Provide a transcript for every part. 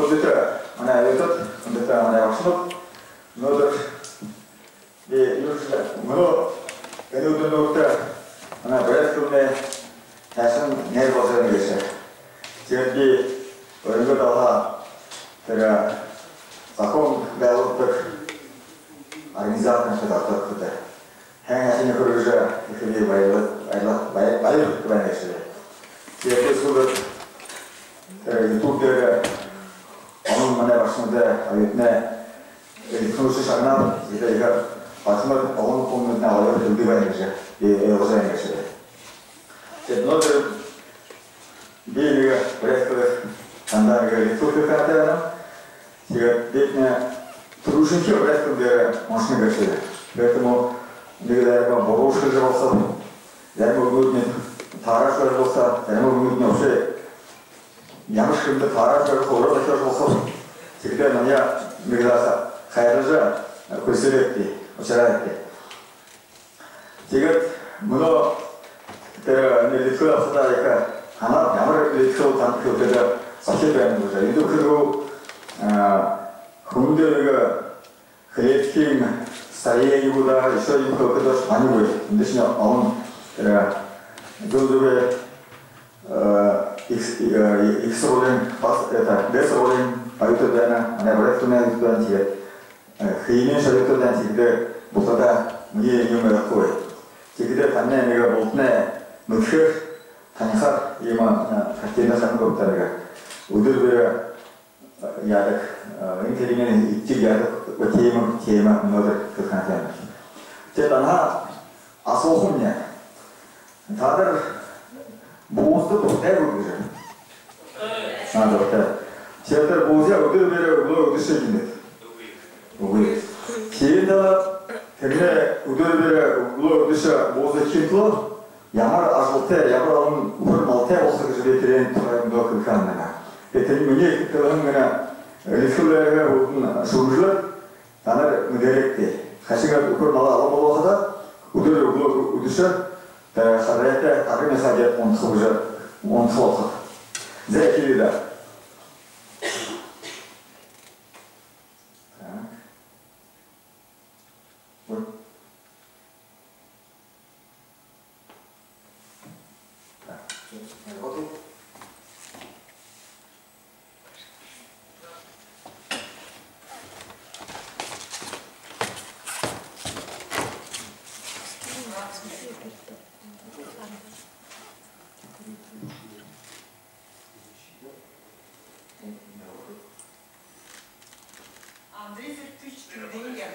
그때 만에 그때 만에 와서 너들 이 요새 뭐 애들도 그때 만에 그랬는데 다시 내려가서 이제 저기 얼굴다가 내가 закон диалог организатором что-то куда. Я не говорю уже, их люди воюют, конечно. Те служат ютубе, он меня вашмуда, авитне, электронный шагнал, это я посмотрел, он помнит на воюют люди воюют, и уважаемые себе. Это надо били проекты, анда ютубе карта. 제가 내가 дружинки обратно для машины гашили. Поэтому когда я боролся за вас, я могу не тараш вернулся, я могу не вообще ямшком до тараш вернулся, я вернулся. Всегда на меня миграция хайража, курсиретки, учаретки. Теперь много это не легко обсуждать, она ямар легко там кто-то совсем уже. И то hunde가 그래픽 사이에보다 있어진 것보다 많이 보여. 대신에 내가 저쪽에 익스로렌 это 데스로렌 바이토다나 내가 그랬더니 그런지 회의는 저랬더니 근데 못하다 이게 유명한 거예요. 근데 반내 내가 못내 그 단사 이만 같이 나서는 거 없다 내가 우들베 야득 인테리어는 입지 야득 테마 너들 그 간단한 제가 아소홈냐 다들 모두 도대로 그래 맞아 제가 모자 우들베를 물어 드시는데 우리 제가 때문에 우들베를 물어 드셔 모자 키고 야말 아소테 야말은 우리 못해 없어 그래서 되는 사람도 그렇게 한다. Это мне 그런 거나 리플레가 오는 소리를 나는 무대했대. 가시가 그걸 말아 알아보고서 우들 우드셔 다 사례때 다른 회사에 온 소리죠. 제키리다. Андрей Сергеевич, ты не я.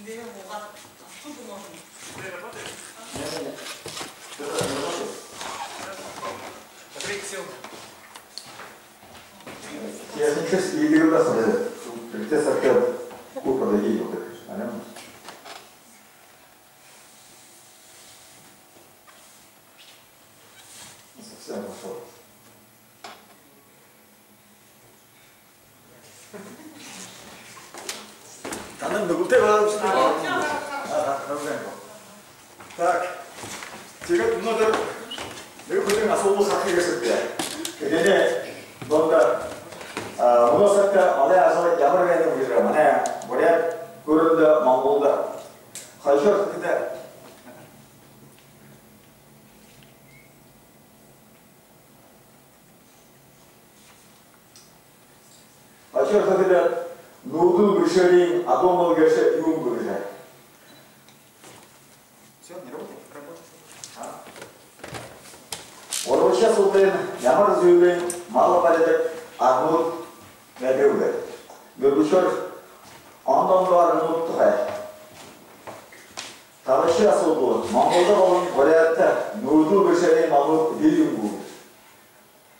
Ты его откуда можно? Ты работаешь? Нет. Ты работаешь? Андрей сел. Я сейчас и говорю, что ты совсем купа дадите вот это, понятно? Совсем пошел. 나는 누구때가 하고 싶은 거 Так, 제가 누나들 내가 그때 가서 오고 사퇴했을 때 그전에 뭔가 문어사태 안에 와서 야구를 해야 되는 만에 뭐래 그런데 몽골다 가셔 그때 가셔 그때 누드 그셔링 아동을 그셔 이용 그셔 все не работает Ороча суден ямар зүйбен малы баредек армуд мәдеуді. Гөрбішөр андамды армуд тұхай. Тарышы асылды, маңғылды болын бұрайатты нұрды көршерен маңғылды бейін бұл.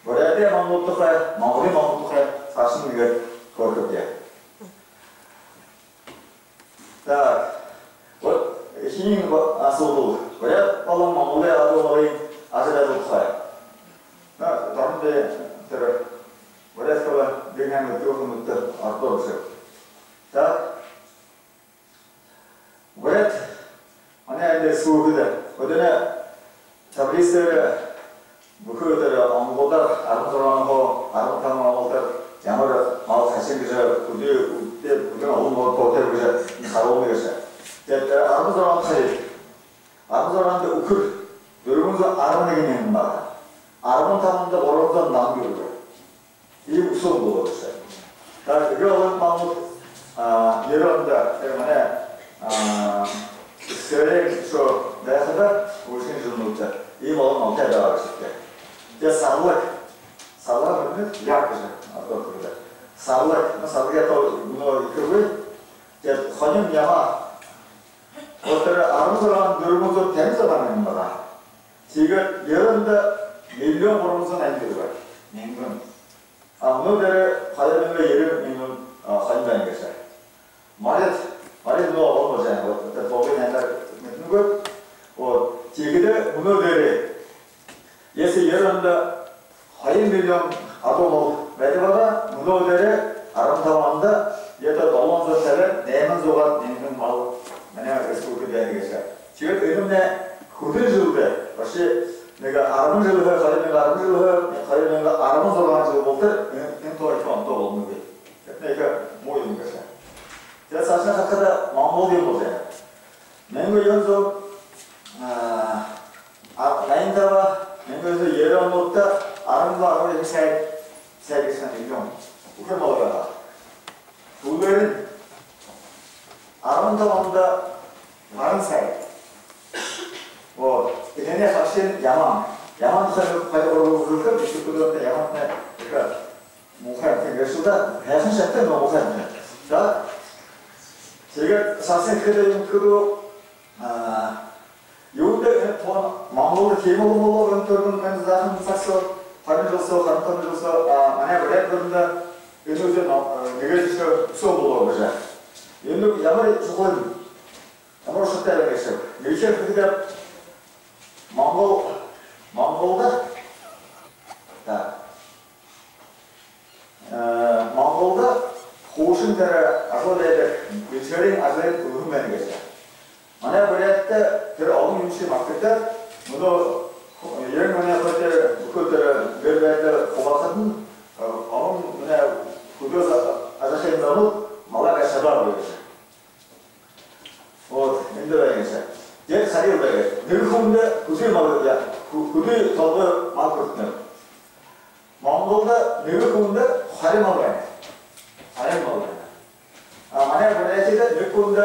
Бұрайатты маңғылды тұхай, маңғылды маңғылды тұхай, сашын үгер көркіп де. Так, вот, хинин асылды. Бұрайат болын маңғылды ады олайын 아직도 없어요. 나 다른데 들어 그래서 그냥 조금 더 알아보세요. 자, 왜 안에 수업이다. 어제는 자비스를 무크들 안보다 아름다운 거 아름다운 것들 사실 그저 우리가 오늘 뭐 도대체 그저 가로오면서 아무 사람 사이 아무 사람한테 우클 여러분도 알아내게 되는 말 알아본 사람한테 모르는 남겨요. 이 무서운 거였어요. 다 그런 마음 여러분들 때문에 세례 저 내가 우리는 좀 놓자 이 마음 어떻게 나왔을게. 이제 살락은 약이죠. 어떤 그래. 살락에 또 그거 이제 헌영 야마 어떤 아무 사람 누르면서 댄서라는 거다. 지금 여러분들 밀려 보면서 난리가 냉군 오늘의 과연 예를 있는 환경인 것이야. 말이 너 어떤 거잖아. 어떤 법이 된다. 그리고 지금의 문어들이 예수 여러분들 과연 밀려 아도 매주마다 문어들이 아름다운다. 얘도 넘어서 살은 내면서가 있는 말 만약 그래서 그렇게 되는 것이야. 지금 이런데 그들줄때 역시 내가 아름을 해, 가려면 아름을 소리하는 거 못해, 또 이렇게 안 떠오르는 게. 그러니까 뭐 이런 것이야. 제가 사실 아까다 망보기 보세요. 맹구 연속 나인다와 맹구에서 예언 못다 아름과 아름의 세계 상징용 그게 뭐야? 두개는 아름다움보다 많은 사이. 얘네 사실 야만 사실 가지고 그럴 때 비슷하던데 야만에 그러니까 목하는 것보다 해선센터 너무 목하는 자 제가 사실 그도 요때 뭐 망고를 개먹은 그런 면에서 사서 관여로서 간편으로서 만약 그래 그런다 요즘에 내가 진짜 수업을 보자 얘는 야만에 조금 야만으로 썼다는 게 있어요 이렇게 그게 몽골다 호신들을 아소레를 위처링 아소레 부르면 되겠어. 만약 그럴 때 그 어머님씨 맡을 때 모두 여행 만약 그것들은 별별 고맙은 어머님의 구조사 아저씨 너무 말라가 셔봐 보이겠어. 힘들어야겠어. 얘 살이 올라가요. 늙은데 그들이 말이야. 그들이 더더 많거든요. 몽골도 늙은데 화려 먹어야 돼. 화려 먹어야 돼. 만약 그래야지도 늙은데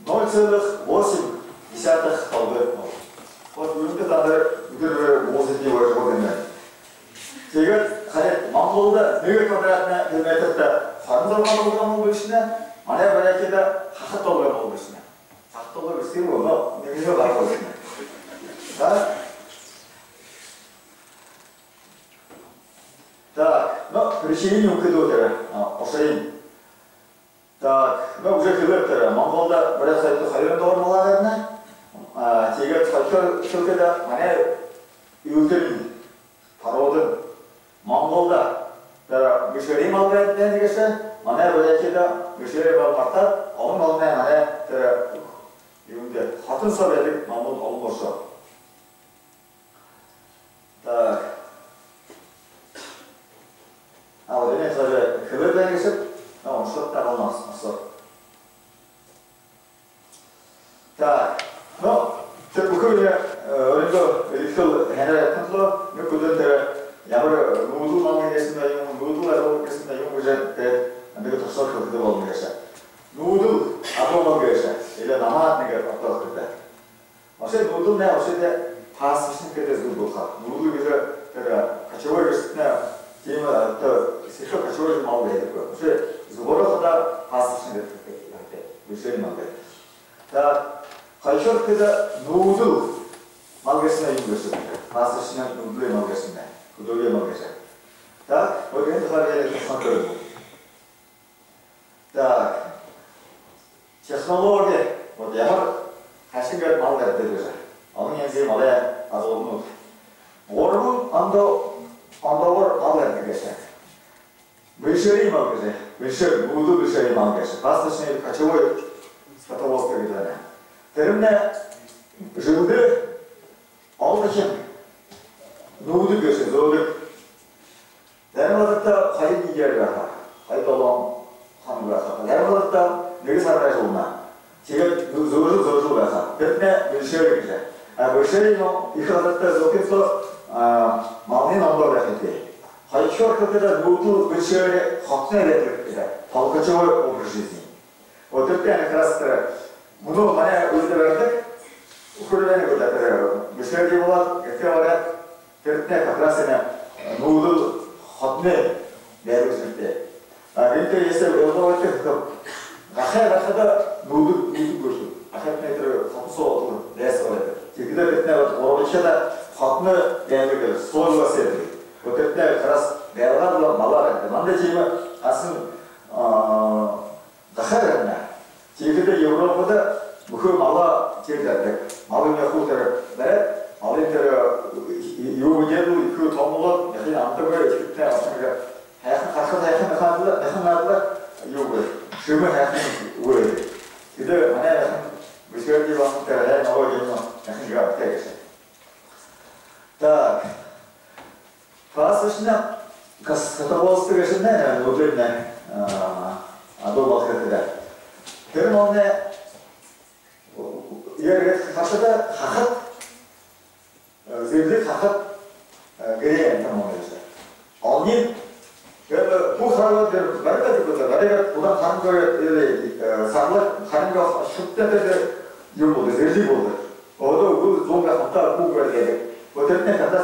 놀수록 50 이상도 더더 이렇게 다들 그들을 모습이 보이거든요. 지금 가래 몽골도 늙은데 늙었다. 환상만 먹으면 보시면 만약 그래야지도 하핫도 먹으면 보시면 또 쓰고 내가 말하고 있습니다. 자, 그릇이 용기도 돼. 없어요. 자, 우리 그랬더라. 몽골다 그래서 또 관련도 올라가겠네. 제가 저기다 만약 이웃들이 바로든 몽골다. 자, 미셔리 말을 되겠어. 만약 그래서 미셔리 말 맞다. 어느 말에 만약 이런데 같은 사람이 너무 없었어. 어디에 저래 그거에서 없었다고 나왔어. 자, 저 그거에 어린거 이렇게 해야 한거 그들한테 야를 누구 망했습니다. 이거 누구라고 했습니다. 이거 이제 내가 더 써서 그거 먹겠어. 누구 아무 먹겠어. 이제 남아 내가 어떤 그때. 어제 누구 내가 어제 파스 신께서 누구가 누구 그래서 같이 오겠을 때 지금 또 시켜 같이 오지 말고 해야 될 거야. 어제 뭐라고다 파스 신께 때 무슨 말이야. 자, 같이 그때 누구 먹겠습니다. 이거 파스 신은 누구에 먹겠습니다. 그도에 먹겠어. 자, 거기 핸드폰에 선택을. 자, технология, ямар хашингээр мал гэдэг вэ? Оны яг юм аа азуулнууд. Орон андоор мал гэдэг вэ? Бишэри мал гэдэг. Бишэр бүдүү бишэри мал гэдэг. Пасташны качевой скотоводство гэдэг. Тэрнээ живдээ олдочин нүүдэг гэсэн зөөлөг. Тэрнээдээ хаяг игээр байна. 아이돌로 하는 거라서 내가 그랬다 내가 살아야 좋나 지금 저저 가서 그때 미셸이 이제 미셸이는 이거 갖다 저기서 마음이 넘어가 했대 하이쇼 그때다 모두 미셸의 확신을 했대 더 그쪽을 오르시지 어떨 때는 그랬을 문어 만약 우리들한테 그러는 거다 미셸이와 그때와 그때 가라스는 모두 확내 내려줄 때 인터넷에 올라올 때 가해가다 모두 것이 아카데미를 접수하고 내서 그들 그때 오르시다 확내 내려줄 소유하세요 그때 가라스 내려가도 말아야 돼 근데 지금 아슨 가해라나 지금 유럽보다 그 말아 제일 돼 말을 호텔 네 말을 요게도 그 동물은 약간 안 되고 그때 어떤 가서 해서 요거 지금 해서 왜 이들 안에 미셸이 왔을 때 나오기는 약간 되겠어 자 파스시나 가스타보스가 있네 노들네 아도마스가 그러면은 이게 가서다 하hat zirli hakat geriye tamamlayacak. Onun bu sarılar berkat ediyorlar. Berkat buradan hangi sarılar hangi şüphede yolu zirli oldu. O da bu zonga hatta bu böyle. O tepne kadar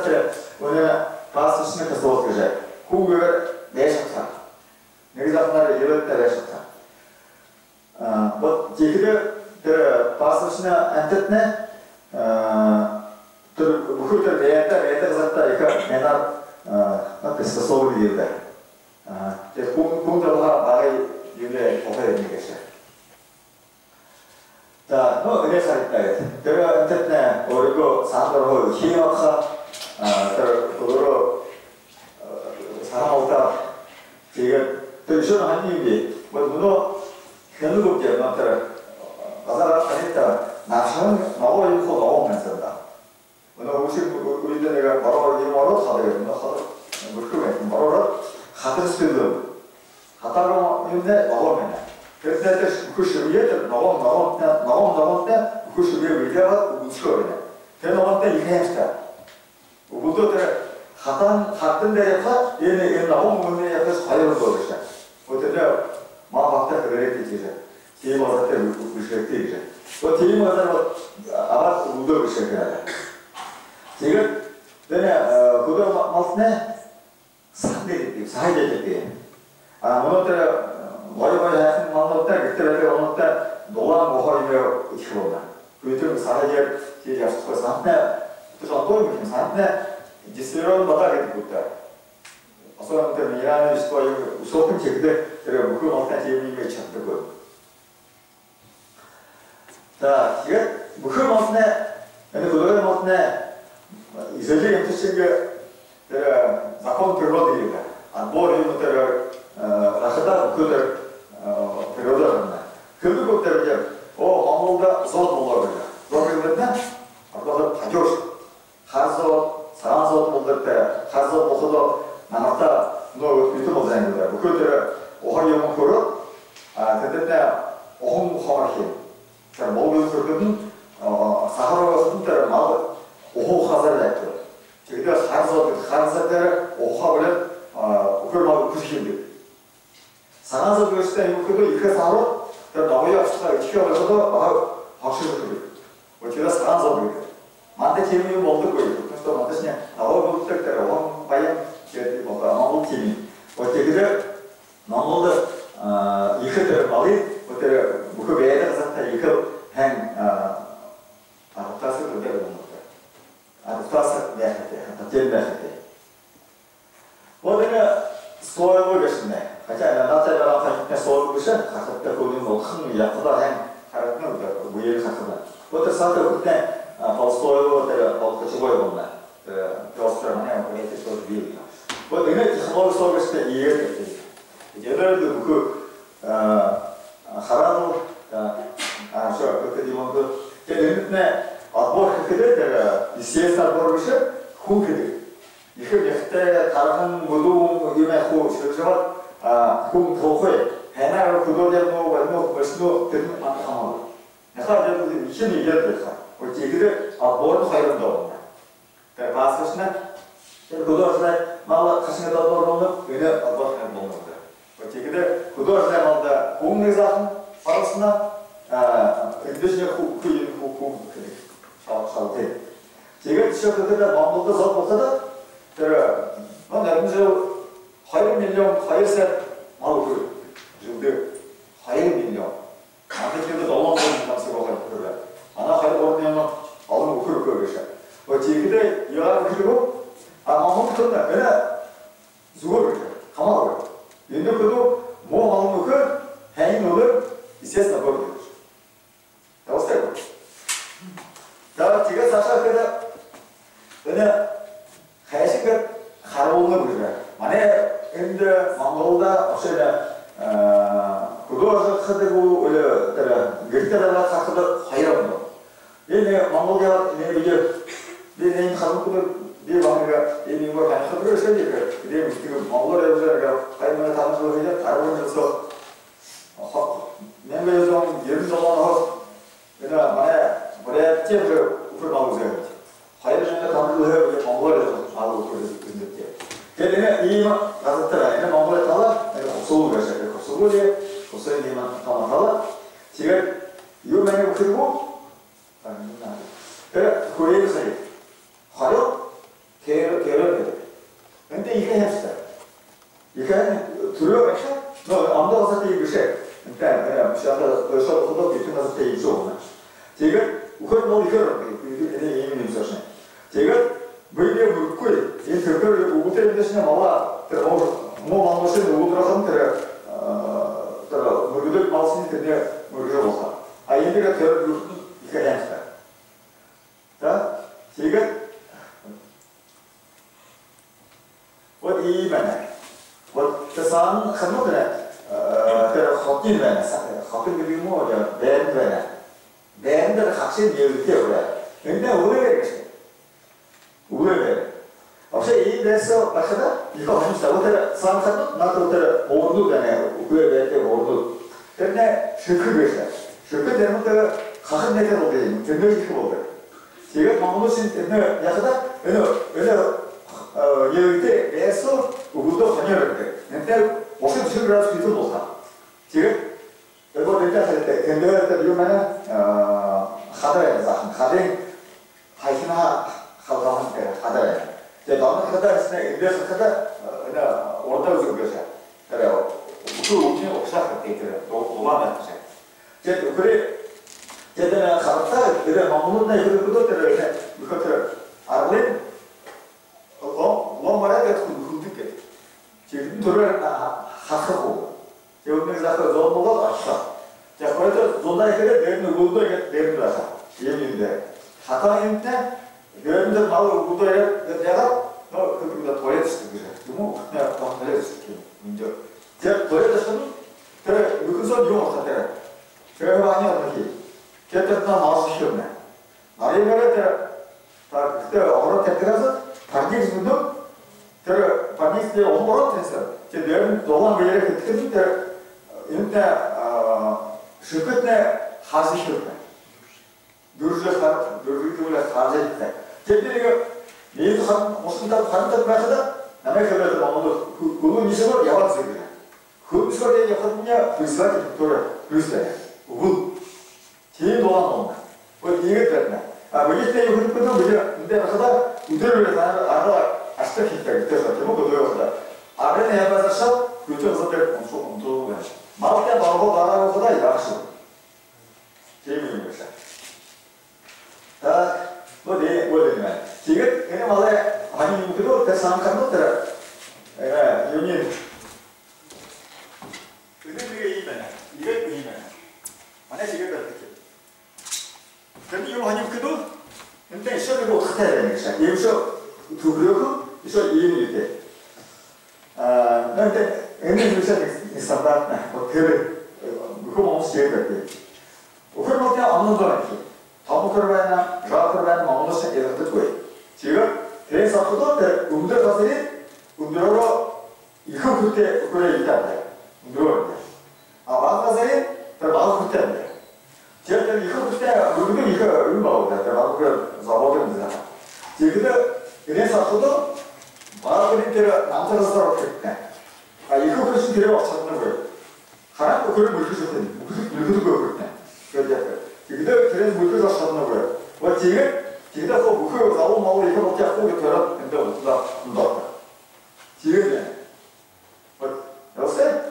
ona pasışını kısa olacak. Bu böyle değişikse. Ne güzeller yıllar değişikse. Bu cikide pasışını antetne bukur beyette zaten yıkar neler nasıl soğuk değil de. Bunda daha yüne operayım geçer. 자, 은혜 살있다. 내가 어쨌든 우리고 사람들하고 힘없어, 그거로 사람없다. 지금 또 이슈는 한 일이 뭐 문어 현우 없게 나한테 가사가 다녔다. 나는 나와 있고 나오면서다. 문어 우리들 내가 바로 이모로 사대거든요. 그렇게 바로 하던 스피드 하다가 있는데 나오면. 그때 그 시기에 나온 때 그 시기에 위대한 우스거든요. 대나온 때 이게 했다. 우도들 하던 데에서 얘네 나온 문에 옆에서 과열을 넣었어. 어떻게 마박다 그랬지. 팀을 때 우스겠지. 그 팀을 아마 우도를 시작해야 지금 내가 그거 맞네. 상대들이 사회적이 오늘 머리머리 하신 만났다 그때 오늘 때 노란 모하이며 이치로나 그들 사회적 지역 속에서 한때 또 도움이 한때 지스런 바닥에 붙다 어서한테 일하는 시도에 우스운 책들 그리고 그 어떤 재미를 찾고 자 지금 그 맞네 근데 그거를 맞네 이제는 무슨 게 내가 zakon 들어들이다 안 보려면 내가 라하다 그들 переводами. 그리고 때문에 아무가 소통을 해요. 그러면은 아까 가족 가서 사서 먹을 때 가서 먹어도 나갔다 너 밑에 못 다니는 거야. 그때 오하이용 거로 그때 오홍하기. 자 먹을 때는 사하로 선택을 막 오호 가서를 했죠. 그때 가서 때 오하를 그걸 막 부시는데 상하서 그랬을 때 그거 이렇게 사로 나오야 수가 튀어나서도 확실히 그래. 제가 상하서 그래. 만데 재미는 먹을 거예요. 그래서 만드시냐 나오고 때 왕 바양 제일 뭐가 아무 팀이 어떻게 나오도 이렇게 말이 어떻게 그 외에다 상태 이렇게 행 아타스 그게 그런 거다. 아타스 내한테 제일 내한테 뭐가 소용을 ges네. 가자 나타나라 하니까 소용을 써. 가서 때 거기 뭐 큰 약보다 행 하는 거 위에 가서는. 어때 사도 그때 소용을 때가 어떻게 죽어야 본다. 교수들만의 그게 또 위에. 뭐 내가 소용을 써을 때 이해했지. 얘들도 그 하라노 그렇게 되면 그 얘네네 뭐 그때 내가 이세사 버릇이 후기들 이거 그때 다른 모두 이메 호 저저 공 Kudur'un öne adlarına bulunmadı. O şekilde Kudur zamanında Kung'un zaten parasına İngilizce hukuk şaltı. Şekilde dışarıda da Mongol'da zat olsa da önce hayır milyon hayır set mal olur. Şimdi hayır milyon. Anlatıyordu dolan nasıl bakar böyle. Ana hayır orada alın okur böyle şey. O şekilde yalan kırıyor. Ama mutlaka öyle zor bir kamal var. Yine kudu mu alın okur, hangin olur, естественно böyle. Tamam mı? Daha tiga saçlar kadar öyle hayışık bir harbolma böyle. Mane şimdi Mongol'da şöyle kudu azıcık bu öyle gerçekten saklı hayır oldu. Yine Mongol'da ne biliyor? Bir neyin halkı bir bakımda yeni bir hayatı şey değil. Bir müstik Mongol evlerinde hayvanı tanıştırıyor, tarımcısı. Ne böyle yerin zamanı böyle bana buraya çevre kurmamız gerekiyor. Hayırında tanıştırıyor bir Mongol evlerinde sağlık kuruluyor diye. Kendine iyi mi? Gazetler yani Mongol talar, soğuk yaşıyor. Soğuk diye, o sırada iyi mi? Tamam. Şimdi yürümeyi kırıyor. Kore'ye sayı. Hayır, kerer. Önce yıkayın hepsi. Yıkayın, türüyor başka. Amda olsa değil bir şey. Yani şu anda özel okulda bütün nasıl değil bir şey olmaz. 제가 우선 뭐 이거를 이게 예민한 소식. 제가 böyle bir koy, interpre bu televizyon ama mo mangosun bu taraftan tera burada malsın diye burada olsa. Ayında da tera yıkayın. Ta, 제가 вот именно. Вот ты сам ханута, ты хотим вена, хотим gibi mi oluyor? Beğen vena. Beğen de hakşin yürütüyor buraya. Önde uğruyor işte. Uğruyor. പക്ഷേ ഈ ദേശം പക്ഷേ 이거 아니죠. 어때 상상도 나도 어때 모르도 되네. 그에 대해 모르도. 근데 슈크르죠. 슈크 되면 또 가슴 내게 오게 되는 게 뭐게. 제가 방문신 때문에 약간 öyle 여기에 대해서 우도 관여를 해. 근데 무슨 식으로 수도 못하. 지금 이거 내가 할 때 근데 요만은 하다에 가든 하시나 하다는 때 하다에 제 나는 하다 했으나 인데서 하다 orada özür göster. 그래요. 그 우진이 없어 같아 있더라. 노마면 하세. 제 그래 제가 갔다 그래 먹는데 그것도 그래. 그것도 알고 뭐 말해야 될 그 지금 돌을 하고 여기 가서 넘어가 왔어. 자, 그래서 존나 그래 내는 것도 이게 내는 거라서 예민데 하다인데 내는 마을 우도에 내가 너 그거 도와줬을 그래. 뭐 내가 도와줬을 문제. 제가 도와줬으면 그래 무슨 용 같아. 제가 많이 하더니 걔들도 나와서 시험해. 나이 말에 다 그때 어느 때 들어서 단기 분도 그 반기스에 엄마로 됐어. 제 내는 너무 왜 이렇게 특별히 인데 실컷에 하시셨네. 누르를 하셨대. 제들이가 내일 한 무슨 다 반듯 맞다. 남의 그래도 아무도 그분 이름을 야왔어 그래. 그 소리에 하느냐 비슷하게 돌아. 비슷해. 그 제일 좋아하는 거. 이게 됐나? 왜 이때 이거 그것도 뭐냐? 근데 하다 우들을 알아 아스타키가 그래서 제목도 외웠다. 아래에 해봐서 그쪽에서 엄청 마을 때 바로 나라고보다 약속. 재미있는 것이야. 자, 뭐네 뭐냐? 지금 그냥 말에 아니 그래도 대상 감독들 연인 그게 이게 이면 만약 지금 그렇게 근데 이거 아니 그래도 근데 시험으로 어떻게 해야 되는 거야? 여기서 두 그룹 이서 이해는 돼. 근데 애는 요새 스탠다드 호텔 그거 뭐 시에 돼. 오늘 뭐 그냥 없는 거 아니지. 다음 그러면은 저 그러면 뭐 무슨 얘기를 듣고 지금 대사도 때 운들 가서니 운들로 이거 그때 그래 있다네. 운들로 와서니 더 마음 그때 제가 이거 그때 우리도 이거 얼마 오다. 내가 그 자본을 지금 그래서도 마음이 때려 남자로서 살았겠다. 아 이거 훨씬 데려와 찾는 거예요. 하나도 그걸 물고줬더니 물고도 그랬네. 그래서 이거 그래서 물고서 찾는 거예요. 뭐 지금 또 물고 나오고 나오고 이거 먹지 않고 이거 들어 근데 없다 없다. 지금은 뭐 요새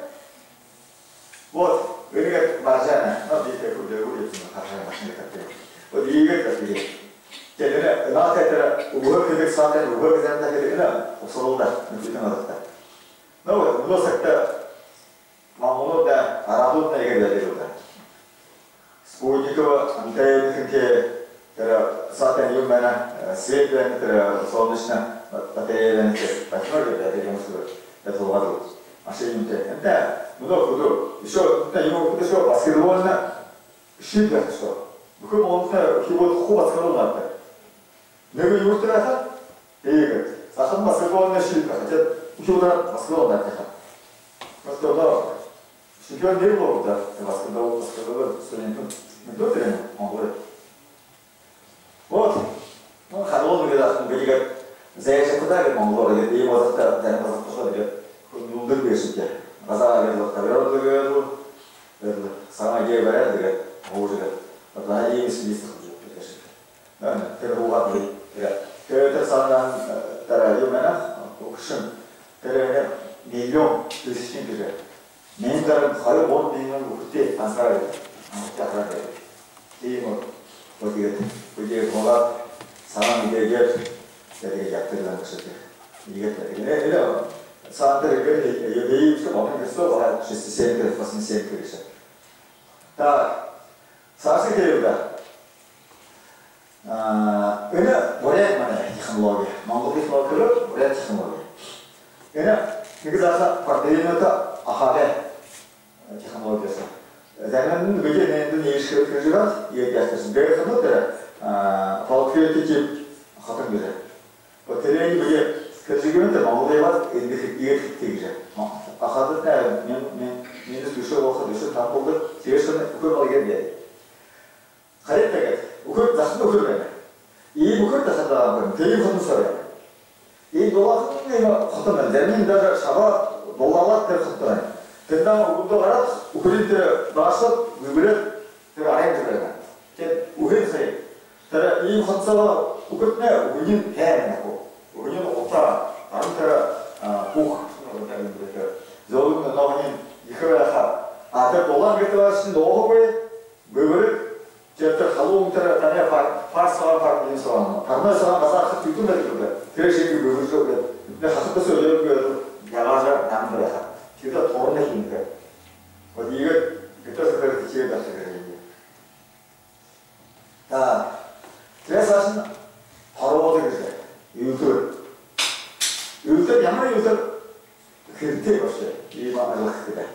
뭐 우리가 맞잖아. 너 밑에 그 배우고 있지만 가서 맞는 것 같아요. 뭐 이게 제가 나한테 우버 그게 사태 우버 그게 된다 그러면 없어온다 그렇게 생각했다. 너 무엇을 마음으로다 알아본다 이게 되거든. 스포니까 안테 그게 그라 사태 유명한 스웨덴 그라 소문이나 바테는 바트너를 되는 것을 대도와도 아시는데 근데 너 그도 쇼 근데 이거 그도 쇼 바스켓볼나 시작했어. 그 뭔가 기본 호가 들어갔다. 내가 이걸 들어서 이게 사실 바스켓볼나 시작. 이제 우리가 바스켓볼 났다. 바스켓볼 시간 내고 보다 바스켓볼 소리는 또 되는 거래. 뭐 가도도 그래서 우리가 제일 그다음에 뭔가 이게 뭐였다 되는 것도 소리가 그 눈들 비슷해. 맞아 그래서 여러분들도 상하게 봐야 되게 오지가 나 이게 있어 나는 그러고가 그 사람 따라 요면은 혹시 그래 밀용 뜻이 그래 내가 거의 못 믿는 그때 안 살아야 돼 아무튼 그래 이뭐 어디가 뭐가 사람이 되게 약들라는 것이 이게 되게 사람들이 여기 좀 없는 것도 와 시스템을 무슨 시스템이죠. 다 사실 그래요. 어느 오래만에 테크놀로지, 망고 테크놀로지를 오래 테크놀로지. 어느 그래서 파트너가 아하래 테크놀로지에서. 저는 그게 내는 이슈를 가지고 얘기했어요. 그래서 뭐 퀄리티 같은 거죠. 어떻게 그게 그지금은 망고대가 이게 되죠. 아하도 때 민스 두셔고 두셔 담보고 제시는 그걸 하게 돼. 가르쳐게. 그걸 자신도 그러네. 이 목을 다산다는 되게 무슨 소리야. 이 노아가 어떤 재민들 사바 노아가 됐었다. 된다 우도 가라 우리들 나서 우리를 아래 들어가. 제 우회세. 자, 이 컨서가 그때 우린 해내고 우리는 없다. 다른 데가 꼭 그러는 거죠. 저는 나오는 이거야. 아들 노란 게 들어가신 노후에 뭐를 제가 하루부터 다녀 파스와 파르면서 다른 사람 가서 같이 좀 해주거든. 그래서 이 뭐를 좀 내가 하면서 여기 야가서 안 그래서 제가 돈 내니까 어디 이거 그때서 그렇게 지어다 그래요. 자, 그래서 사실 바로 어떻게 돼요? 유튜브 양말 유튜브 그때 없어요. 이만 알고 그래.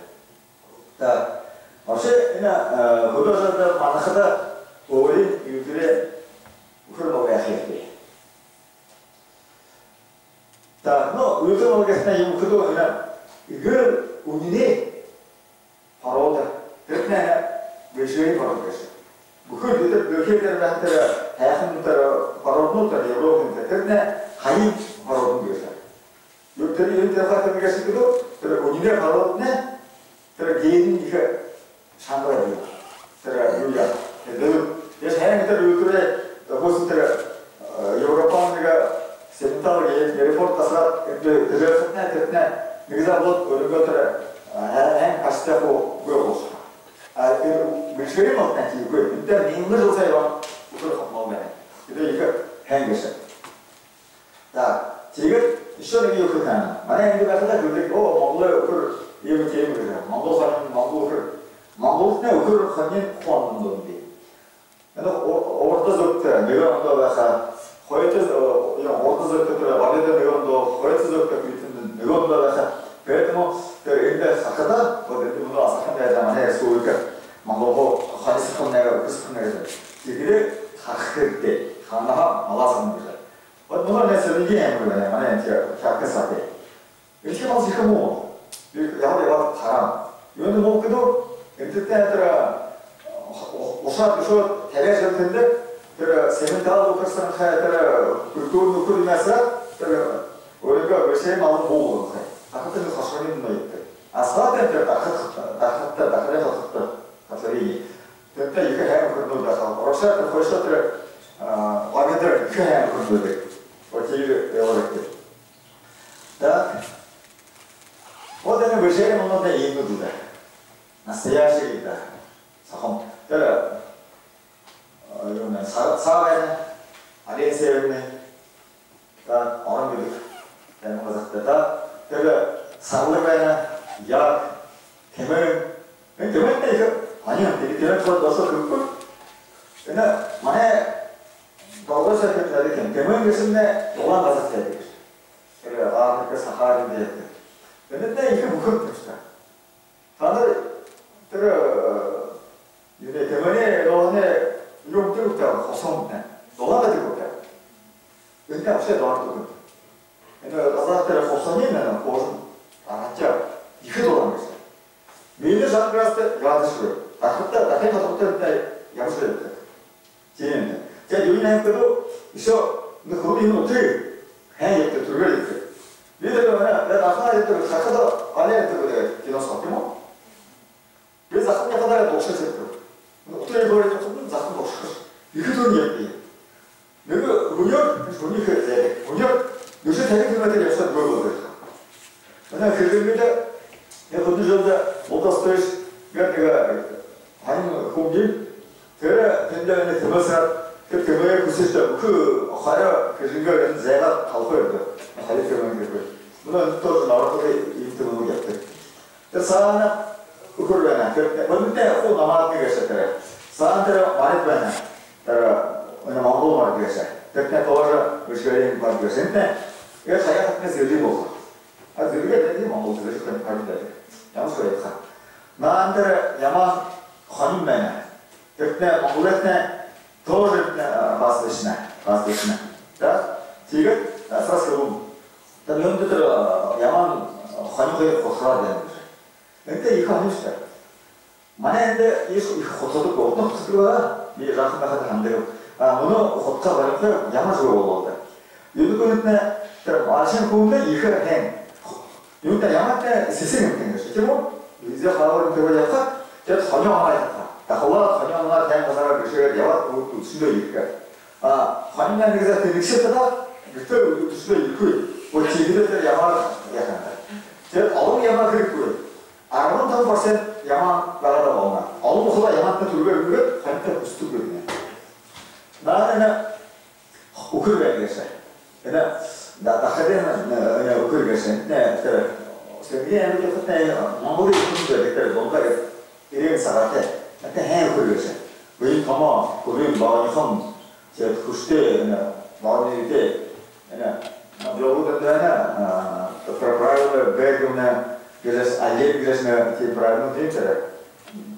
자, 어제 이나 그것을 만나다 우리 유튜브에 그런 거 해야지. 자, 너 유튜브 보겠으나 이거 이나 이걸 우리네 바로 다 그렇게 외시에 바로 그랬어. 그걸 그렇게 되는 한테라 대학생들 바로 놓다 여러분들 그런데 하이 바로 놓은 거죠. 요들이 이렇게 같은 게 있어도 그 우리네 바로 네 그 개인 이거 상관이 그 유야 그 사람들 요들에 무슨들 유럽판가 센터에 리포트가 그래서 그때 내가 뭐 그런 것들 한 가스하고 그러고 그 미션이 못했지 그 일단 인물 조사해봐 그걸 먹네 근데 이거 행겼어 자 지금 시험이 이렇게 하나 만약에 이거 가서 그렇게 먹어요 그 이거 게임을 먹고 사는 먹고를 그걸 하긴 포함한 건데 근데 오르트적 내가 먼저 가서 호이트서 이런 오르트적 때 말해도 내가도 호이트적 때 있는 내가도 가서 그래도 뭐 근데 사카다 어디 뭐 사카다 하잖아 소리가 망고 하디스 컨네가 그스 컨네가 이게 다 그때 하나 알아서 거죠. 어떤 내서 이게 뭐냐 만약에 제가 학교사때 이렇게 봐서 이거 뭐 야외 와서 바람 이거는 뭐 그도 그때들아 오사도 대례할 텐데 그 세멘타도 그런 하야들 그거 그러면서 그 우리가 글쎄 마음 보고 그래. 아까도 가서는 뭐 있대. 아스파트에 나갔다. 가서리. 그때 이거 해야 그런 거다. 러시아도 벌써들 와게들 이거 해야 그런 거들. 어디를 배워랬대. 자, 어제는 글쎄 먹는데 이거도 돼. 나스야식이다. 사험. 그래. 이거는 사회는 아래세였네. 다 어른들이 되는 거다. 그래 사회는 약 개물 때 이거 아니야. 되게 되는 거 넣어서 그거. 근데 만에 도구서 했는데 개물 것인데 도안 가서 해야 돼. 그래 그렇게 사하는데. 근데 이게 무슨 뜻이야? 다들 그래 이제 개물에 너네 이런 뜻부터 고성네. 너가 되고 그래. 그러니까 없어요. 너한테. 가사들의 고성이면 고성 알았죠? 이게 돌아가는 거죠. 미래 상태에서 야드스고요. 그때 야드스고요. 지금 제가 유인했고도 있어. 근데 그거 이건 어떻게 해? 이렇게 들어야 돼. 미래는 내가 나타날 때 가서도 안에 때 기도서 뭐. 그래서 한 하다가 녹색했고. 어떻게 버리냐? 좀 자꾸 녹색. 이게 돈 얘기. 내가 돈이 그래. 요새 되게 그런 데 있어 보거든. 그냥 그런데 내가 돈 주는데 못 갔어요. 내가 아니 거기 그래 된다는데 대마사 그 대마에 구슬도 그 화려 그 생각은 제가 하고요. 하려 때문에 그래. 물론 또 나와서 인터뷰 했대. 그래서 그걸 왜냐? 근데 또 남았게 했었대. 사람들 많이 봤냐? 내가 오늘 망고 말게 했어. 그때 тоже вышли в Аргентине. Я saya tak mesti lihat. Ada juga tadi mau terus kan ada. Yang saya kata. Nah antara yang khanim mana? Kita mengulatnya тоже basisnya. Dah, tiga asas belum. Tapi yang itu yang khanim itu khosrar dan. Nanti ikan itu. Mana itu itu khosrar itu orang khosrar dia rakyat nak handle. 오늘 호차 버리면 양아주로 올라오다. 요즘은 아시안 공부는 이거 해. 요때 양아 때 세상이 된 거죠. 지금 이제 하루는 되고 약간 제가 전혀 하나 했다. 다와 전혀 하나 된 거사를 그시가 야와 또 수도 있을까. 관련된 게서 되게 싫다. 그때 수도 있고 뭐 지들들 양아 약간. 제가 어느 양아 그랬고요. 아무런 100% 양아 나가다 오나. 어느 거가 양아 때 들고 있는 거 관태 수도 그러네. 나는 우크라이나에 있어요. 그러나 나가려면 그냥 우크라이나에 있어요. 네, 그게 이제 그때 몽골이 있는데 그때 뭔가 이런 사람한테 그때 해 우크라이나에. 왜 가마 거기 많이 한 제가 그때 많이 때 그냥 благодаря правилу бегуна 그래서 알게 그래서 그 правилу 되잖아요.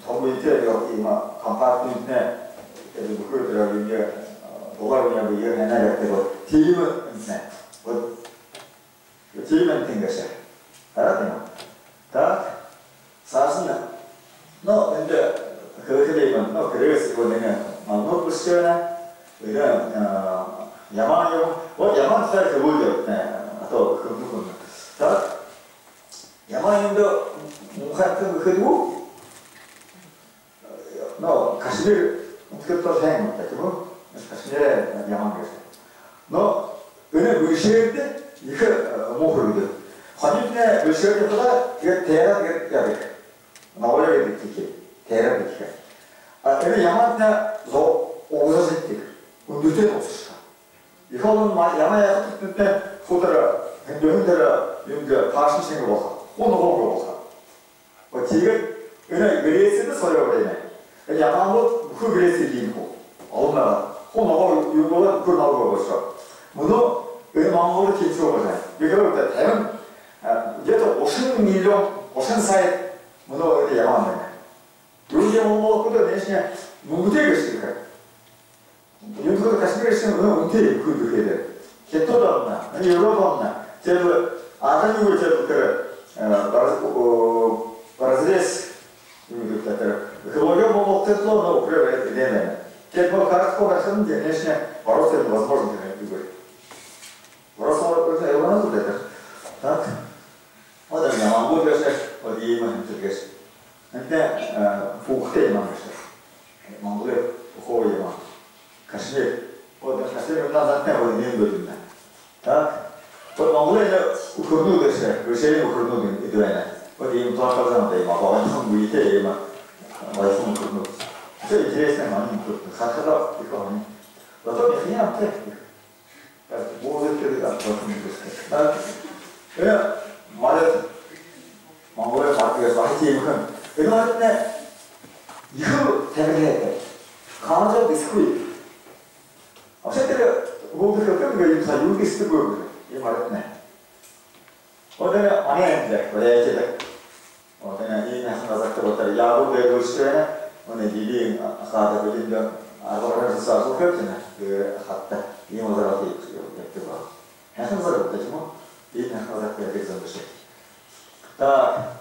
정부 이제 여기 막 컴파트먼트에 그래서 그걸 들어가면 뭐가 이게 하나가 되고 팀은 네. 뭐 팀은 된 것이야. 알았나? 다 사실은 너 근데 그렇게 되면 너 그래서 내가 너 부스잖아. 이런 야만용 뭐 야만살 그거요. 또 그 부분. 다 야만용도 뭔가 그리고 너 가시를 어떻게 또 생각해? 그거 사실에 야만 거죠. 너 은혜 무시할 때 이거 뭐 그러거든. 환인네 무시할 때보다 이거 대라 해야 돼. 나와야 돼 이렇게 대라 이렇게. 은혜 야만나 너 오서서 때 운동도 없었어. 이거는 막 야만에 그때 보더라 연들어 연들 다시 생각 봐. 오늘 보고 봐. 뭐 지금 은혜 그레이스도 소리가 그러네. 야만도 그 그레이스 있고 얼마나 호나고 유고가 그 나오고 벌써 모두 그 망고를 기초로 해. 이거 그때 대응 얘도 50밀리언 50사이 모두 이제 야만네. 요새 뭐 그때 내시냐 무대 것이니까. 요즘 가시게 있으면 어떻게 그 해야 돼. 개토도 없나. 아니 여러도 없나. 제가 아다니고 제가 그 разрез 그거를 뭐 못했어 너 그래 되네. 제가 가르쳐 가서는 конечно бороться невозможно для него. Просто это его надо. Монголиас 어디 만 저기서. 근데 북태만 그랬어. Mongolia Hoyama, Kashmir, or the Kashmir not never named within that. But Mongolia could do this, we say we could do it, but even talk of them, we take my phone could not. So it is a money to cut it off because but if you have technique, that's more than yeah, Mother Mongolia party is like him. You know what? 이거 대비해. 강아지 디스크리. 어쨌든 모두 그렇게 다 유기 쓰고 이 말했네. 어제는 많이 했는데 그래 이제 어제는 이 나서 그때 야구 대회 시간에 오늘 일이 아까 그린데 아버지가 사서 그랬잖아. 그 갔다 이 모델한테 이거 해서서 그랬지 뭐. 이 나서 그렇게 해서 다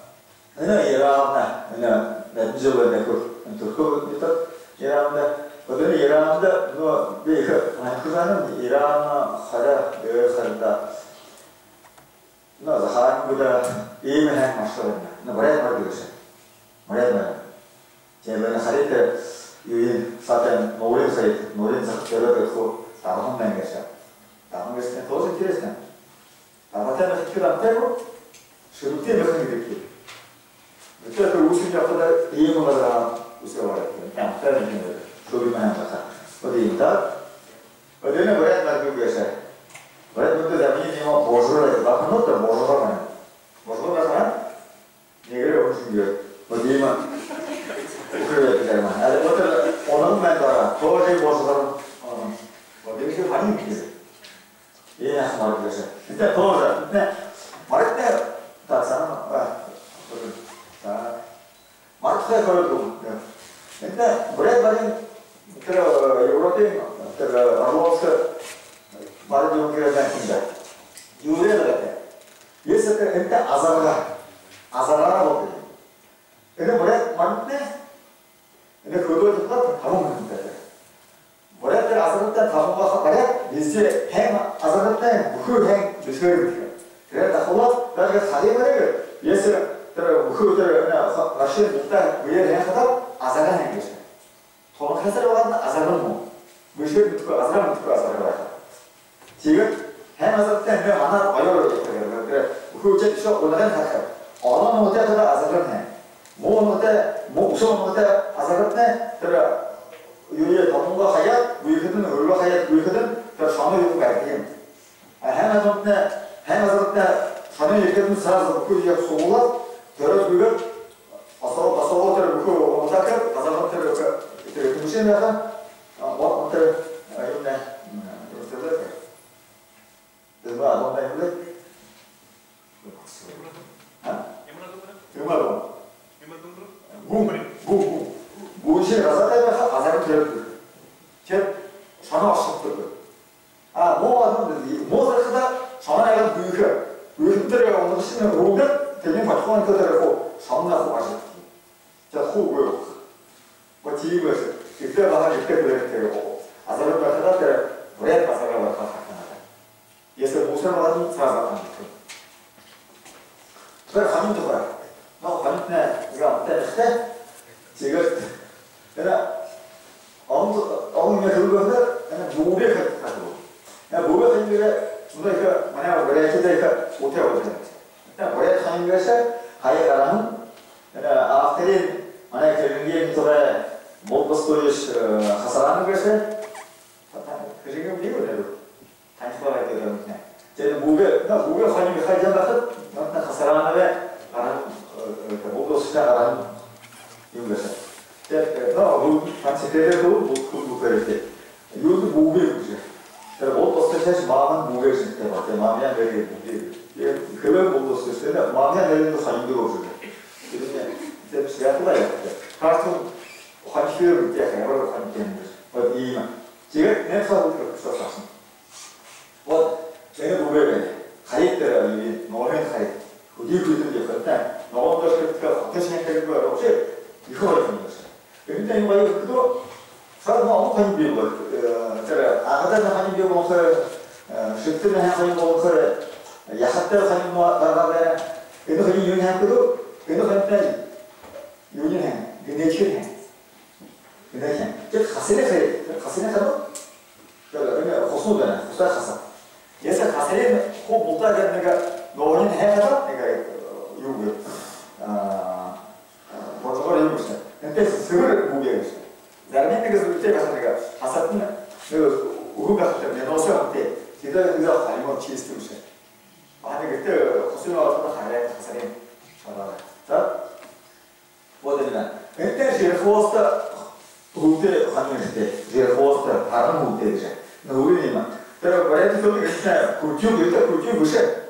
얘는 이라나 얘는 내주고 내고 또 이라는데 어떤 이라는데 뭐 이거 그거는 이라나 하자 내가 너 한국보다 이메일 마스터는 너 뭐래 말이었어 뭐래 제가 할 때 이 사전 노래에서 들어가고 다른 한명에서 다른 것은 더 интересно 아무튼 그런 때고 수르티 무슨 일이 это усилия тогда ему надо усиловать. Там второй день проблема такая. Вот и так. Вот это говорят на другое. Говорят, вот это мне не могу божурать. Так ну то божурать. Божурать, да? Не говорю очень good. Вот именно. Укрывает карман. А вот это он меньше тоже божурать. Вот это 많이 느끼죠. 이 말을 그래서. 근데 тоже. 근데 말할 때 다 사람 마르크스에 걸어도 근데 브레드바린 그 유로피안 그 아로스 말을 좀 해야 유래를 해. 예스 그 근데 아자라라고 돼. 근데 브레드 맞네. 근데 그거 좀 다른 건데. 브레드 아자라 때 다른 거 하래. 이제 행 아자라 때 그행 비슷해. 그래 다 홀라 나가 사리 말을 예스 그들 러시아 일단 위에 해서 아자가 하는 거죠. 돈 해서로 가는 아자는 뭐 무시를 듣고 아자를 듣고 아자를 지금 해마서 때문에 하나 어려워 있어요. 그래 그 제시어 오늘은 할까요? 어느 못해도 아자를 해. 뭐 못해 뭐 무서운 못해 아자를 해. 그래 유리에 돈과 하야 위거든 얼로 하야 위거든 그 전에 이거 가야 해마서 때 전에 이렇게 살아서 그 이제 소가 그래서 어서 그 어떻게 가자마자 그 무신에서 어떻게 이런데 그래서 내가 안 온다는데 이마로 무신 가서 때문에 아자를 들었고 제 전화 왔었거든 아 뭐가 하는데 뭐를 하다 전화가 그들이 오늘 신경 오면 대신 바꾸는 그들하고 상나고 가셨지. 자 호고요. 뭐 집에서 그때가 한 이때 그랬대요. 아사르가 하다 때 브레드 아사르가 왔다 갔다. 예서 무슨말은 사람한 거. 그래 가면 좋아요. 너 가면네 이거 어때? 지금 내가 어머니가 그러고서 내가 모베 가지고 내가 모베 가지고 우리가 만약 그래 못해거든. 올해 타는 것을 하여가는 앞들이 만약 결국에 또래 못 버스도시 하사라는 것을 그 지금 미국에도 단식하게 되거든요. 제가 무게 관심이 하이잖아서 나 하사라는 못 버스다라는 이런 것을 너 단식대도 못 그랬대. 이것도 무게죠. 그래서 못 버스도시 마음은 무게를 쓸 때 같아. 마음이 안 되게 무게. 그걸 못 썼을 때는 마음에 안 들리는 관심도 없을 때. 그러면 제가 또 봐요. 가끔 관심을 이렇게 해보려고 하는 게 있는 거죠. 이만. 제가 내 사업을 썼었습니다. 제가 보면 가입대라 이 노래 가입. 어디 그랬던 게 있었는데 너무 그렇게 어떻게 생각하는 거야 없이 이거 하는 거죠. 근데 이거 그거 사람 너무 관심이 있고 제가 아까는 관심이 없어서 실제는 하는 거 없어서 야hat대 사는 거 나가면 이거 그냥 유행하고도 이거 그냥 유행해. 내치해. 내치해. 저 가세네 가도 그러면 호수잖아. 호수가 가서. 얘가 가세네 호 못다 내가 노인 해서 내가 요구 뭐를 요구 있어. 근데 그걸 무게했어. 나는 내가 그때 가서 내가 가서는 그 우가 때문에 노서한테 기다려서 알고 치스도 있어. 아니 그때 호수나와서 가래 가세네. 자. 뭐되냐? 그때 제 호스트 우대 하는 때, 제 호스트 다른 우대죠. 우리는 그래서 그래도 좀 괜찮아요. 구축 일단 구축 무슨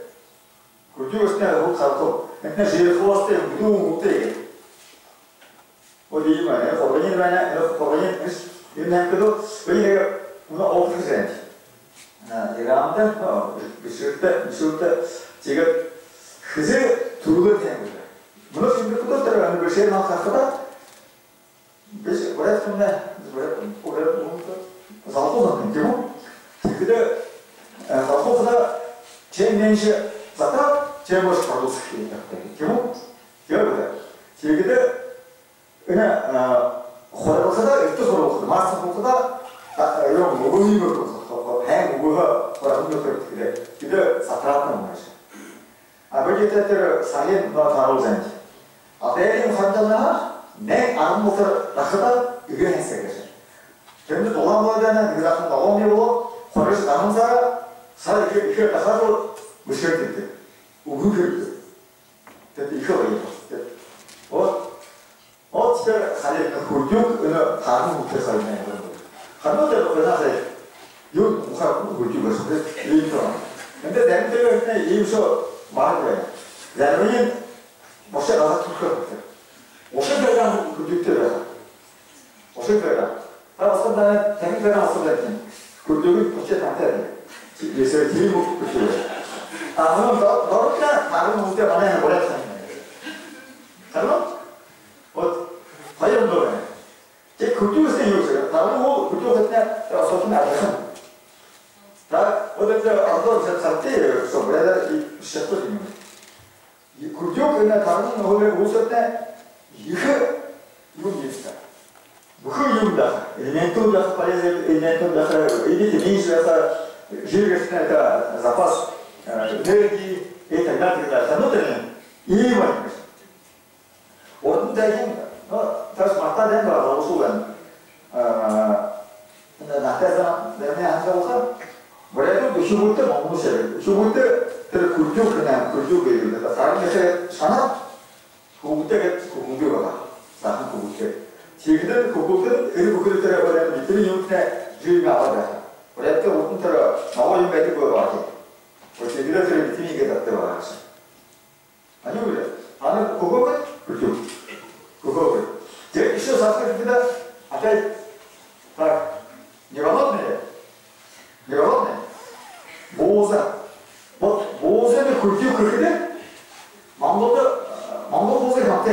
구축 있으면 뭐 가고 근데 제 호스트 무도 우대 어디 말이야? 거기는 말이야. 거기는 있는데도 왜 내가 오늘 오프센트 내가 아무튼 비슷해 지금 그새 두고 되는 거야. 물론 근데 그것도 들어가는 것이 막 하다가 그래서 그랬는데 그래 자포는 되고 근데 자포보다 제 면시 자타 제 모습 프로듀스기 되고 그러거든. 지금도 그냥 호라보다 이쪽 호라보다 마스보다 이런 모범이고 행 모범가 호라보다 그래. 근데 자타라는 거지. 아버지 때를 상인 뭐 다루잖지. 아베리 환자나 내 아무것도 나가다 이게 했어요. 근데 도망가다는 그 같은 나오면고 거기서 남은 사람 이렇게 나가서 무시할 때 우그르 때 이거 봐요. 집에 가려면 굴죽 어느 다른 곳에서 있는 그런 거. 한 번도 그나서 요 무슨 굴죽을 쓰는데 이거. 근데 내가 그때 이유서 말한 거예요. 내가 혹시 나가 투표했어요. 혹시 내가 굴죽대라. 혹시 내가 어떤 날에 대행사가 왔었는데 굴죽이 붙였는데 그래서 뒤로 붙였어요. 그럼 너 그냥 다른 문제 만약에 뭐라 하는 거예요? 과연 너네 제 굴죽을 쓰는 다른 거 굴죽을 그냥 소통이 안 돼요. 나 어떤 어떤 상태예요. 그래서 뭐라 이 시작거든요. 이 굴죽 그냥 다른 거 웃을 때 이거 있다. 무슨 이유다. элементов полезных элементов или меньше жиргостная запас энергии и так далее. Внутренне и именно. Вот таким, даже матаден была услуга. На теза для меня 한국은 뭐래도 휴무때 먹는 세. 휴무때 그 굴죽 그냥 굴죽이 있다. 다른 데서 사나 그때 공부가 사는 그때. 지금은 그것은 일부러 들어버리는 이들이 요새 주의가 나와요. 그래서 오픈터로 나오는 배들 거 같아. 그래서 이들을 미팅이 됐다 와서. 아니요 그래. 나는 그거는 그렇죠. 그거. 제 이슈 사실입니다. 아까 딱 내가 봤네. 모세는 그렇게 그렇게 망고 모세 같아.